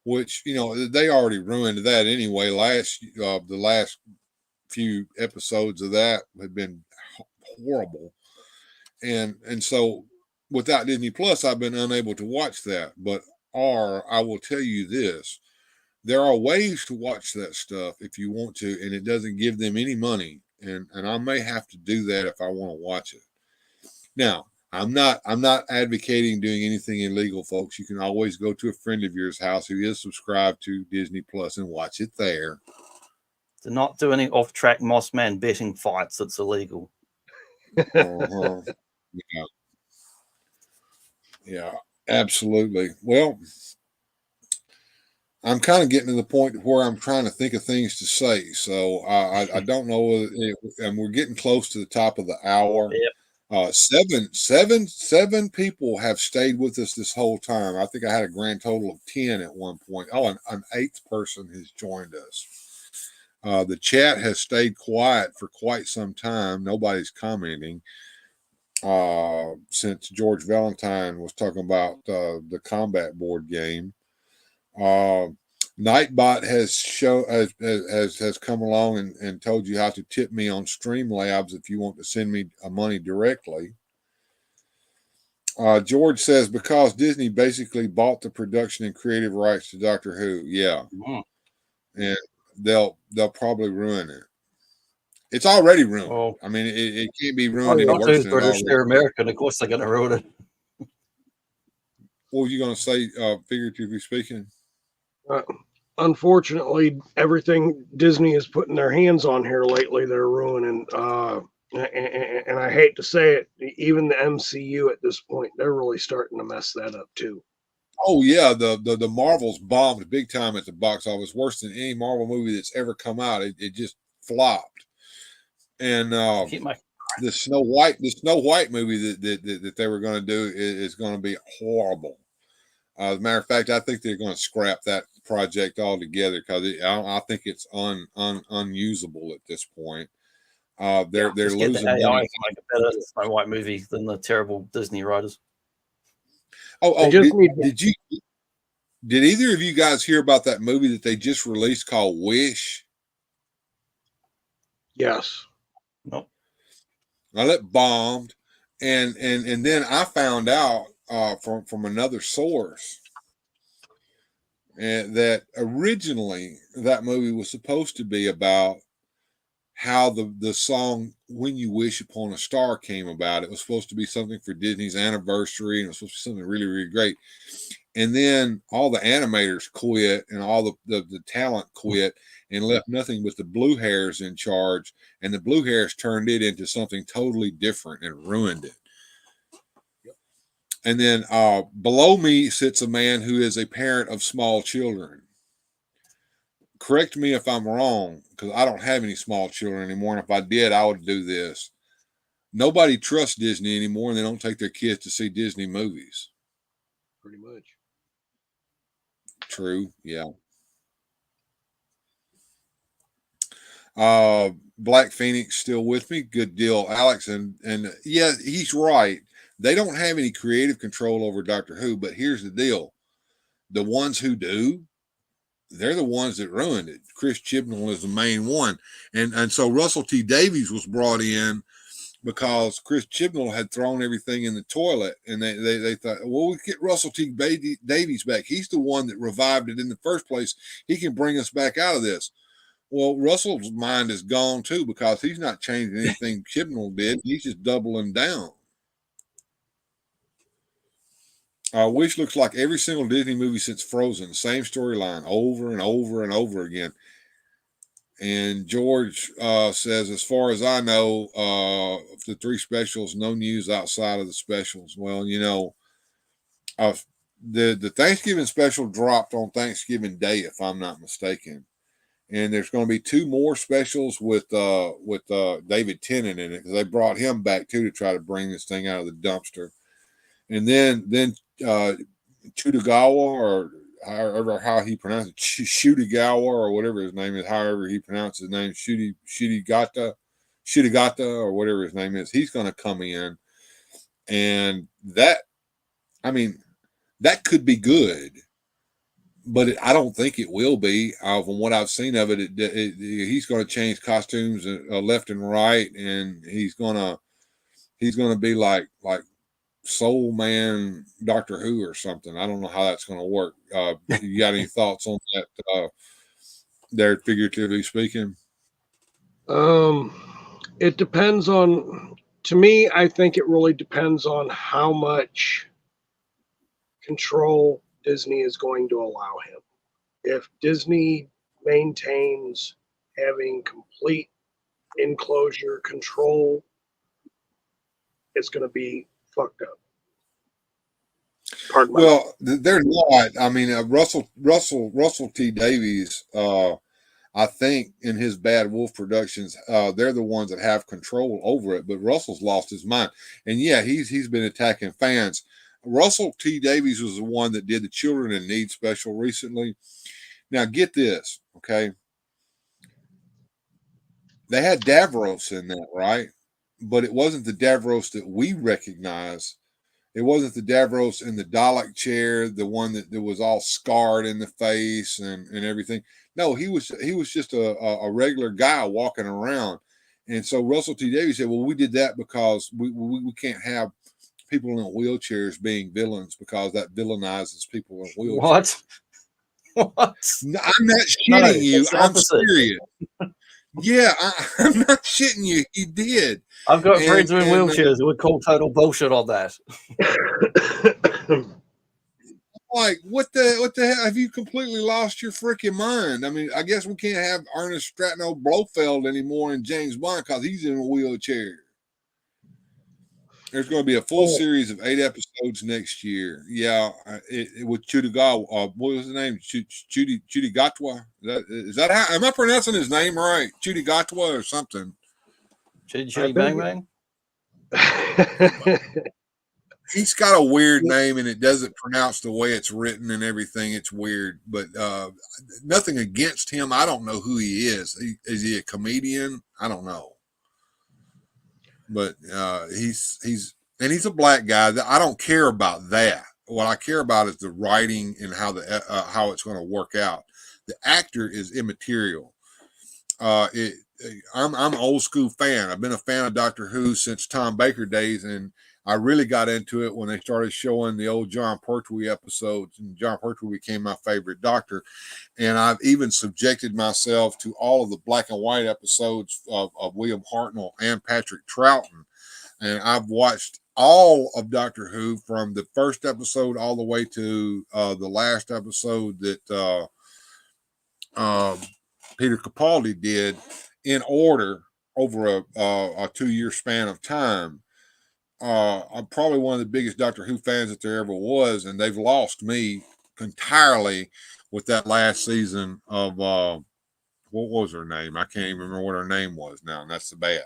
which, you know, they already ruined that anyway. The last few episodes of that have been horrible, and so without Disney Plus, I've been unable to watch that. But I will tell you this: there are ways to watch that stuff if you want to, and it doesn't give them any money. And I may have to do that if I want to watch it. Now, I'm not advocating doing anything illegal, folks. You can always go to a friend of yours' house who is subscribed to Disney Plus and watch it there. To not do any off-track Mossman betting fights, that's illegal. Uh-huh. Yeah, absolutely. Well, I'm kind of getting to the point where I'm trying to think of things to say. So I don't know, and we're getting close to the top of the hour. Yep. Seven people have stayed with us this whole time. I think I had a grand total of 10 at one point. Oh, an eighth person has joined us. The chat has stayed quiet for quite some time. Nobody's commenting since George Valentine was talking about the combat board game. Nightbot has come along and told you how to tip me on Streamlabs if you want to send me money directly. George says, because Disney basically bought the production and creative rights to Doctor Who. Yeah. Mm-hmm. And they'll probably ruin it. It's already ruined. Well, I mean, it can't be ruined any worse than British, they're American. Of course they're going to ruin it. What were you going to say, figuratively speaking? Unfortunately, everything Disney is putting their hands on here lately, they're ruining. And I hate to say it, even the MCU at this point, they're really starting to mess that up too. Oh yeah, the Marvels bombed big time at the box office, worse than any Marvel movie that's ever come out. It just flopped. And the Snow White movie that they were going to do is going to be horrible. As a matter of fact, I think they're going to scrap that project altogether, because I think it's unusable at this point. They're losing money. AI to make a better Snow White movie than the terrible Disney writers. Did either of you guys hear about that movie that they just released called Wish? Yes. Nope. Well, it bombed, and then I found out from another source, and that originally that movie was supposed to be about how the song "When You Wish Upon a Star" came about. It was supposed to be something for Disney's anniversary, and it was supposed to be something really, really great. And then all the animators quit and all the talent quit and left nothing but the blue hairs in charge. And the blue hairs turned it into something totally different and ruined it. And then below me sits a man who is a parent of small children. Correct me if I'm wrong, because I don't have any small children anymore. And if I did, I would do this. Nobody trusts Disney anymore, and they don't take their kids to see Disney movies. Pretty much. True. Yeah. Black Phoenix still with me. Good deal, Alex. And yeah, he's right. They don't have any creative control over Doctor Who, but here's the deal. The ones who do, they're the ones that ruined it. Chris Chibnall is the main one. And so Russell T. Davies was brought in because Chris Chibnall had thrown everything in the toilet, and they thought, well, we get Russell T. Davies back. He's the one that revived it in the first place. He can bring us back out of this. Well, Russell's mind is gone too because he's not changing anything Chibnall did. He's just doubling down. Which looks like every single Disney movie since Frozen, same storyline over and over and over again. And George says, as far as I know, the 3 specials, no news outside of the specials. Well, you know, the Thanksgiving special dropped on Thanksgiving Day, if I'm not mistaken. And there's going to be 2 more specials with David Tennant in it, because they brought him back too to try to bring this thing out of the dumpster. And then Chudagawa, or however how he pronounced it, Shudigawa, or whatever his name is, however he pronounced his name, Shudagata, or whatever his name is, he's going to come in, and that could be good, but I don't think it will be. From what I've seen of it, he's going to change costumes left and right, and he's going to be like Soul Man Doctor Who or something. I don't know how that's going to work. You got any thoughts on that there, figuratively speaking? It depends on, to me, I think it really depends on how much control Disney is going to allow him. If Disney maintains having complete enclosure control, it's going to be fucked up. Well, they're not. I mean, Russell T. Davies, I think in his Bad Wolf Productions, they're the ones that have control over it. But Russell's lost his mind, and yeah, he's been attacking fans. Russell T. Davies was the one that did the Children in Need special recently. Now, get this, okay? They had Davros in that, right? But it wasn't the Davros that we recognize. It wasn't the Davros in the Dalek chair, the one that was all scarred in the face and everything. No, he was just a regular guy walking around. And so Russell T. Davies said, well, we did that because we can't have people in wheelchairs being villains, because that villainizes people in wheelchairs. What? No, I'm not shitting you. I'm serious. Yeah, I'm not shitting you. He did. I've got friends in wheelchairs who would call total bullshit on that. Like, what the hell? Have you completely lost your freaking mind? I mean, I guess we can't have Ernest Stratton Blofeld anymore in James Bond because he's in a wheelchair. There's going to be a full series of 8 episodes next year. Yeah, with Chudagawa. What was his name? Chudigatwa? Is that how? Am I pronouncing his name right? Chudigatwa or something? Chudi Bang Bang? He's got a weird name, and it doesn't pronounce the way it's written and everything. It's weird, but nothing against him. I don't know who he is. Is he a comedian? I don't know. But he's a black guy. I don't care about that. What I care about is the writing and how it's going to work out. The actor is immaterial. I'm an old school fan. I've been a fan of Doctor Who since Tom Baker days, and I really got into it when they started showing the old John Pertwee episodes, and John Pertwee became my favorite Doctor. And I've even subjected myself to all of the black and white episodes of William Hartnell and Patrick Troughton. And I've watched all of Doctor Who from the first episode all the way to the last episode that Peter Capaldi did in order over a 2-year span of time. I'm probably one of the biggest Doctor Who fans that there ever was, and they've lost me entirely with that last season of what was her name? I can't even remember what her name was now, and that's the bad.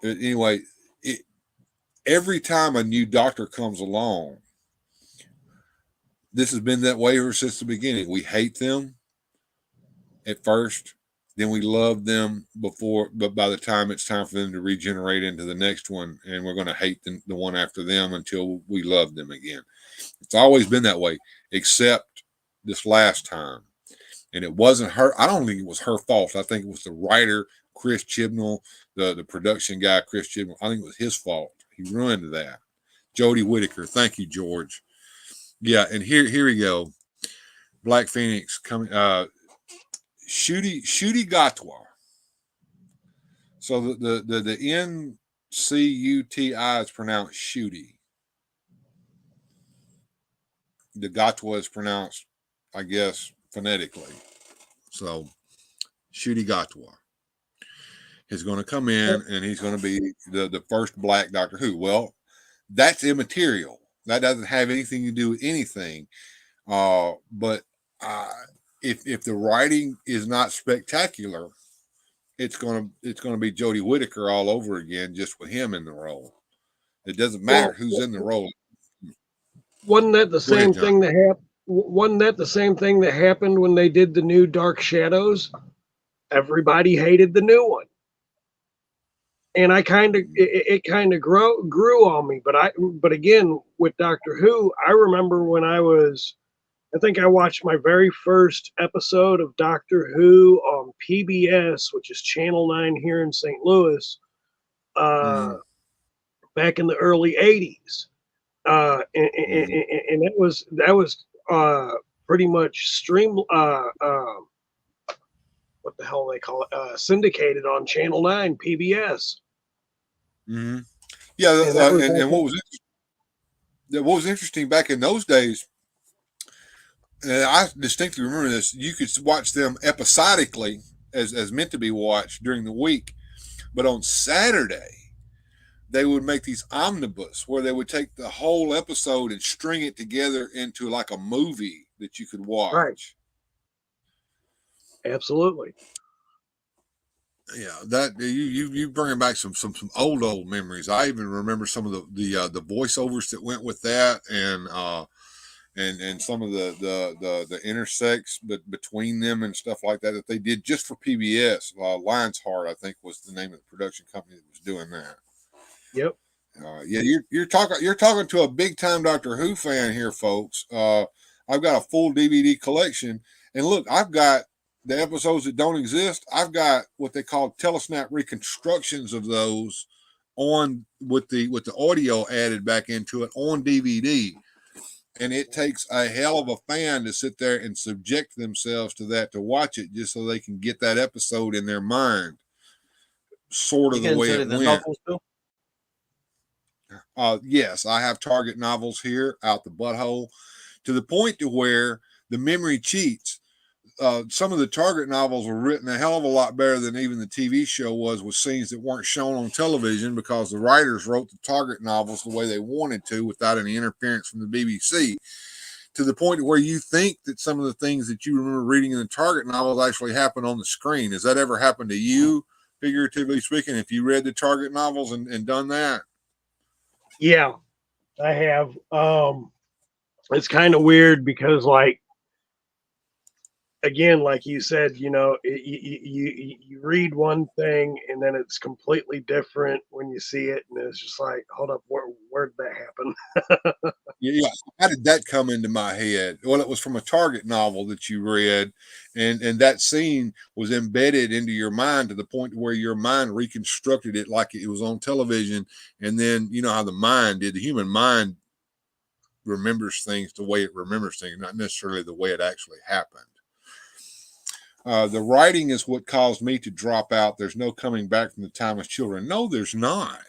Anyway, every time a new Doctor comes along, this has been that way ever since the beginning. We hate them at first, then we love them but by the time it's time for them to regenerate into the next one, and we're going to hate the one after them until we love them again. It's always been that way, except this last time. And it wasn't her. I don't think it was her fault. I think it was the writer, Chris Chibnall, the production guy, Chris Chibnall. I think it was his fault. He ruined that. Jodie Whittaker. Thank you, George. Yeah, and here we go. Black Phoenix coming. Ncuti Gatwa. So the N-C-U-T-I is pronounced Ncuti. The Gatwa is pronounced, I guess, phonetically. So Ncuti Gatwa is going to come in, and he's going to be the first black Doctor Who. Well, that's immaterial. That doesn't have anything to do with anything. But if the writing is not spectacular, it's going to be Jodie Whittaker all over again, just with him in the role. It doesn't matter who's in the role. Wasn't that the same thing that happened? Wasn't that the same thing that happened when they did the new Dark Shadows? Everybody hated the new one, and it kind of grew on me. But again, with Doctor Who, I remember when I think I watched my very first episode of Doctor Who on PBS, which is Channel 9 here in St. Louis, back in the early 80s. And that was pretty much what the hell they call it, syndicated on Channel 9 PBS. Mm-hmm. Yeah, and what was interesting back in those days, and I distinctly remember this, you could watch them episodically as meant to be watched during the week, but on Saturday they would make these omnibus where they would take the whole episode and string it together into like a movie that you could watch. Right. Absolutely. Yeah, that you bringing back some old memories. I even remember some of the voiceovers that went with that, and some of the intersects between them and stuff like that they did just for PBS. Lion's Heart, I think, was the name of the production company that was doing that. Yep. Yeah, you're talking to a big time Doctor Who fan here, folks. I've got a full DVD collection, and look, I've got the episodes that don't exist. I've got what they call telesnap reconstructions of those on with the audio added back into it on DVD. And it takes a hell of a fan to sit there and subject themselves to that, to watch it just so they can get that episode in their mind, sort of the way it went. Yes, I have Target novels here out the butthole, to the point to where the memory cheats. Some of the Target novels were written a hell of a lot better than even the TV show was, with scenes that weren't shown on television because the writers wrote the Target novels the way they wanted to without any interference from the BBC, to the point where you think that some of the things that you remember reading in the Target novels actually happen on the screen. Has that ever happened to you, figuratively speaking, if you read the Target novels and done that? Yeah, I have. It's kind of weird because, like, again, like you said, you you read one thing and then it's completely different when you see it, and it's just like, hold up, where did that happen? Yeah, how did that come into my head? Well, it was from a Target novel that you read, and that scene was embedded into your mind to the point where your mind reconstructed it like it was on television. And then, you know how the human mind remembers things the way it remembers things, not necessarily the way it actually happened. The writing is what caused me to drop out. There's no coming back from the Timeless Children. No, there's not.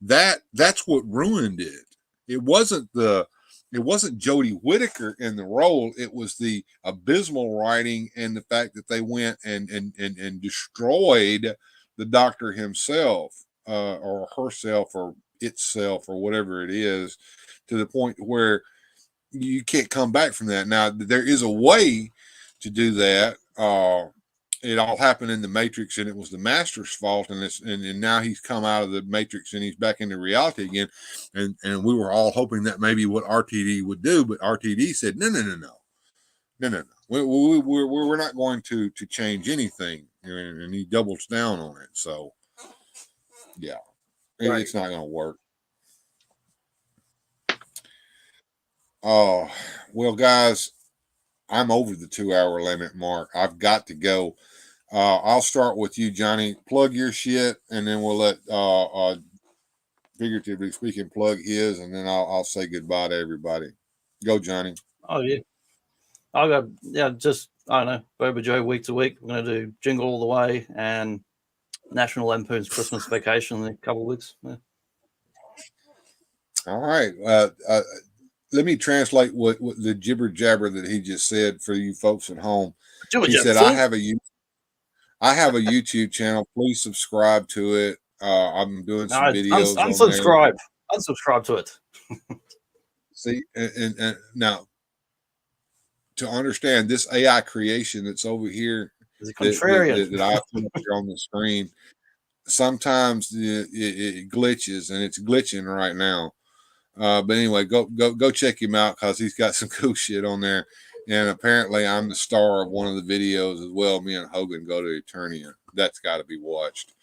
that's what ruined it. It wasn't Jodie Whittaker in the role. It was the abysmal writing and the fact that they went and destroyed the Doctor himself, or herself, or itself, or whatever it is, to the point where you can't come back from that. Now, there is a way to do that. It all happened in the Matrix, and it was the Master's fault. And now he's come out of the Matrix and he's back into reality again. And we were all hoping that maybe what RTD would do, but RTD said, no. We're not going to change anything. And he doubles down on it. So, yeah, Right. it's not going to work. Oh, well, guys, I'm over the 2-hour limit mark. I've got to go. I'll start with you, Johnny. Plug your shit, and then we'll let Figuratively Speaking plug his, and then I'll say goodbye to everybody. Go, Johnny. Oh yeah, I'll go. Yeah, just I don't know, Boba Joe week to week. We're going to do Jingle All the Way and National Lampoon's Christmas Vacation in a couple of weeks. Yeah. All right. Let me translate what the jibber jabber that he just said for you folks at home. He said, I have a YouTube channel. Please subscribe to it. I'm doing some videos. Unsubscribe. Unsubscribe to it. See, and now to understand this AI creation that's over here that I put up here on the screen, sometimes it glitches, and it's glitching right now. But anyway, go check him out, because he's got some cool shit on there. And apparently I'm the star of one of the videos as well. Me and Hogan go to Eternia. That's got to be watched.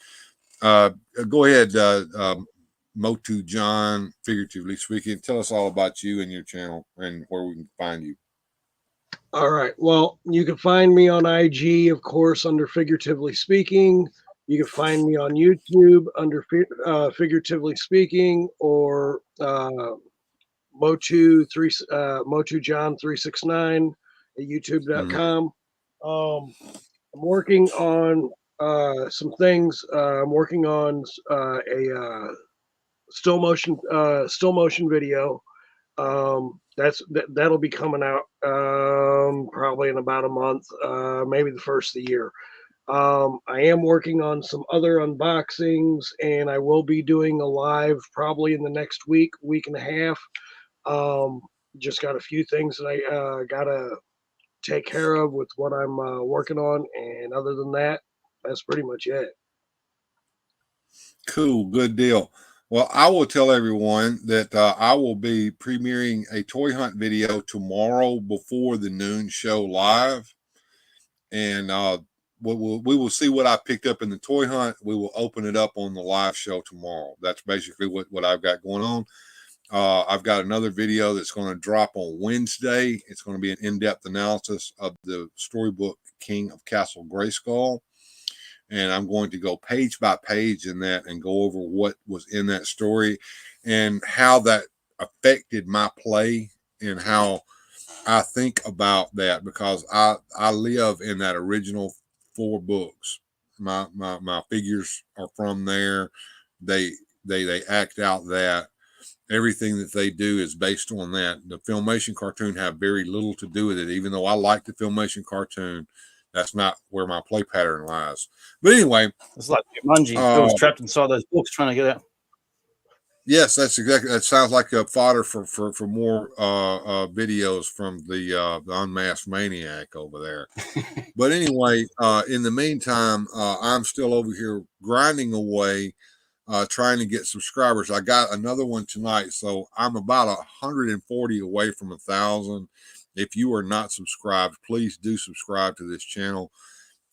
Go ahead, Motu John, Figuratively Speaking. Tell us all about you and your channel and where we can find you. All right. Well, you can find me on IG, of course, under Figuratively Speaking. You can find me on YouTube under Figuratively Speaking, or Motu John 369 at YouTube.com. I'm working on some things. I'm working on a still motion video. That'll be coming out probably in about a month, maybe the first of the year. I am working on some other unboxings, and I will be doing a live probably in the next week and a half. Just got a few things that I gotta take care of with what I'm working on, and other than that, that's pretty much it. Cool, good deal. Well, I will tell everyone that I will be premiering a toy hunt video tomorrow before the noon show live, and we will see what I picked up in the toy hunt. We will open it up on the live show tomorrow. That's basically what I've got going on. I've got another video that's going to drop on Wednesday. It's going to be an in-depth analysis of the storybook King of Castle Grayskull. And I'm going to go page by page in that and go over what was in that story and how that affected my play and how I think about that, because I live in that original 4 books. My figures are from there. They act out that. Everything that they do is based on that. The Filmation cartoon have very little to do with it, even though I like the Filmation cartoon. That's not where my play pattern lies. But anyway, it's like Jumanji. Phil was trapped inside those books trying to get out. Yes, that's exactly. That sounds like a fodder for more videos from the Unmasked Maniac over there. But anyway, in the meantime, I'm still over here grinding away, trying to get subscribers. I got another one tonight, so I'm about 140 away from 1,000. If you are not subscribed, please do subscribe to this channel.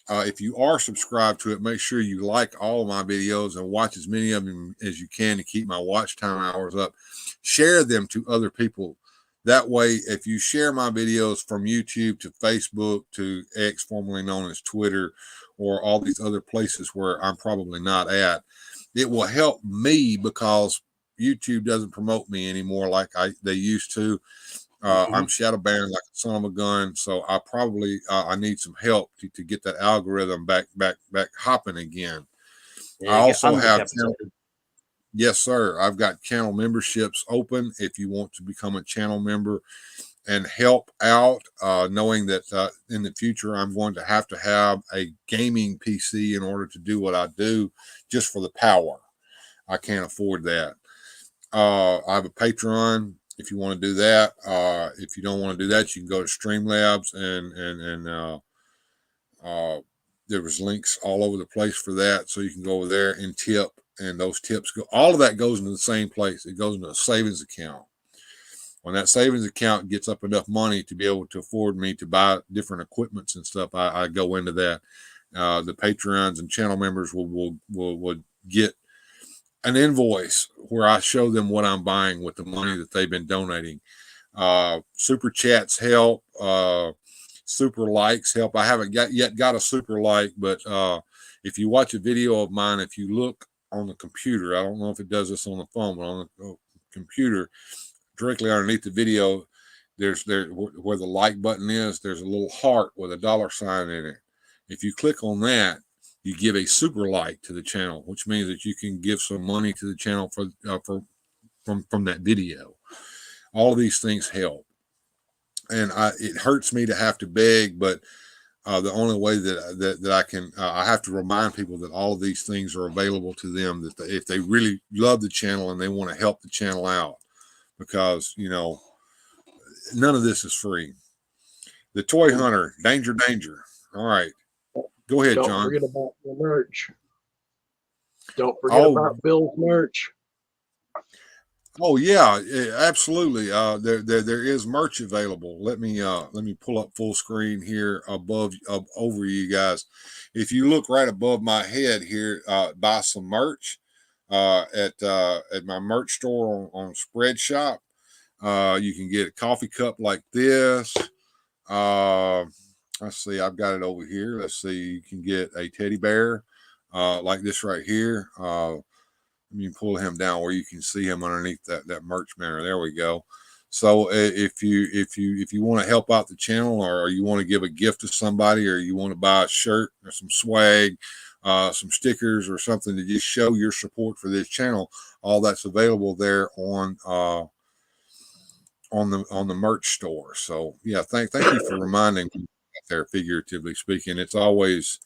If you are subscribed to it, make sure you like all of my videos and watch as many of them as you can to keep my watch time hours up. Share them to other people. That way, if you share my videos from YouTube to Facebook to X, formerly known as Twitter, or all these other places where I'm probably not at, it will help me, because YouTube doesn't promote me anymore like they used to. I'm shadow banned like a son of a gun, so I probably I need some help to get that algorithm back hopping again. Yeah, I also have yes, sir. I've got channel memberships open if you want to become a channel member and help out, knowing that in the future I'm going to have a gaming PC in order to do what I do, just for the power. I can't afford that. I have a Patreon if you want to do that. If you don't want to do that, you can go to Streamlabs and there was links all over the place for that. So you can go over there and tip, and those tips go, all of that goes into the same place. It goes into a savings account. When that savings account gets up enough money to be able to afford me to buy different equipments and stuff, I go into that. The Patreons and channel members will get an invoice where I show them what I'm buying with the money that they've been donating. Super chats help. Super likes help. I haven't yet got a super like, but if you watch a video of mine, if you look on the computer, I don't know if it does this on the phone, but on the computer, directly underneath the video, there's where the like button is, there's a little heart with a $sign in it. If you click on that, you give a super like to the channel, which means that you can give some money to the channel from that video. All of these things help, and it hurts me to have to beg, but the only way that I can, I have to remind people that all of these things are available to them, that if they really love the channel and they want to help the channel out, because, you know, none of this is free. The Toy Hunter, danger. All right. Go ahead, John. Don't forget about the merch. Don't forget about Bill's merch. Oh yeah, absolutely. There is merch available. Let me pull up full screen here over you guys. If you look right above my head here, buy some merch at my merch store on Spreadshop. You can get a coffee cup like this. Let's see, I've got it over here. Let's see, you can get a teddy bear like this right here. You can pull him down where you can see him underneath that merch banner. There we go. So if you want to help out the channel, or you want to give a gift to somebody, or you want to buy a shirt or some swag, some stickers or something to just show your support for this channel, all that's available there on the merch store. So yeah, thank you for reminding me there, figuratively speaking. It's always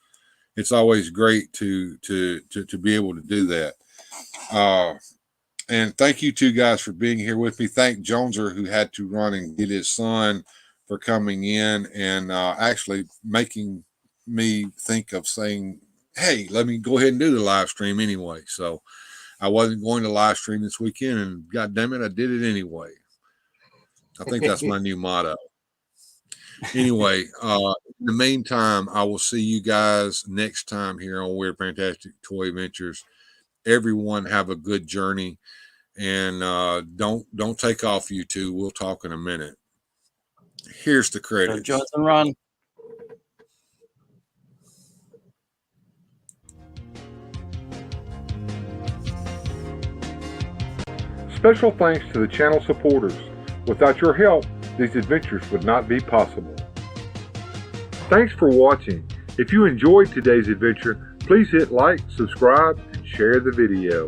great to be able to do that. And thank you two guys for being here with me. Thank Jonezer, who had to run and get his son, for coming in and actually making me think of saying, hey, let me go ahead and do the live stream anyway. So I wasn't going to live stream this weekend, and God damn it, I did it anyway. I think that's my new motto. Anyway, in the meantime, I will see you guys next time here on Weird Fantastic Toy Adventures. Everyone have a good journey, and don't take off, you two. We'll talk in a minute. Here's the credits. Jonathan, run. Special thanks to the channel supporters. Without your help, these adventures would not be possible. Thanks for watching. If you enjoyed today's adventure, please hit like, subscribe, and share the video.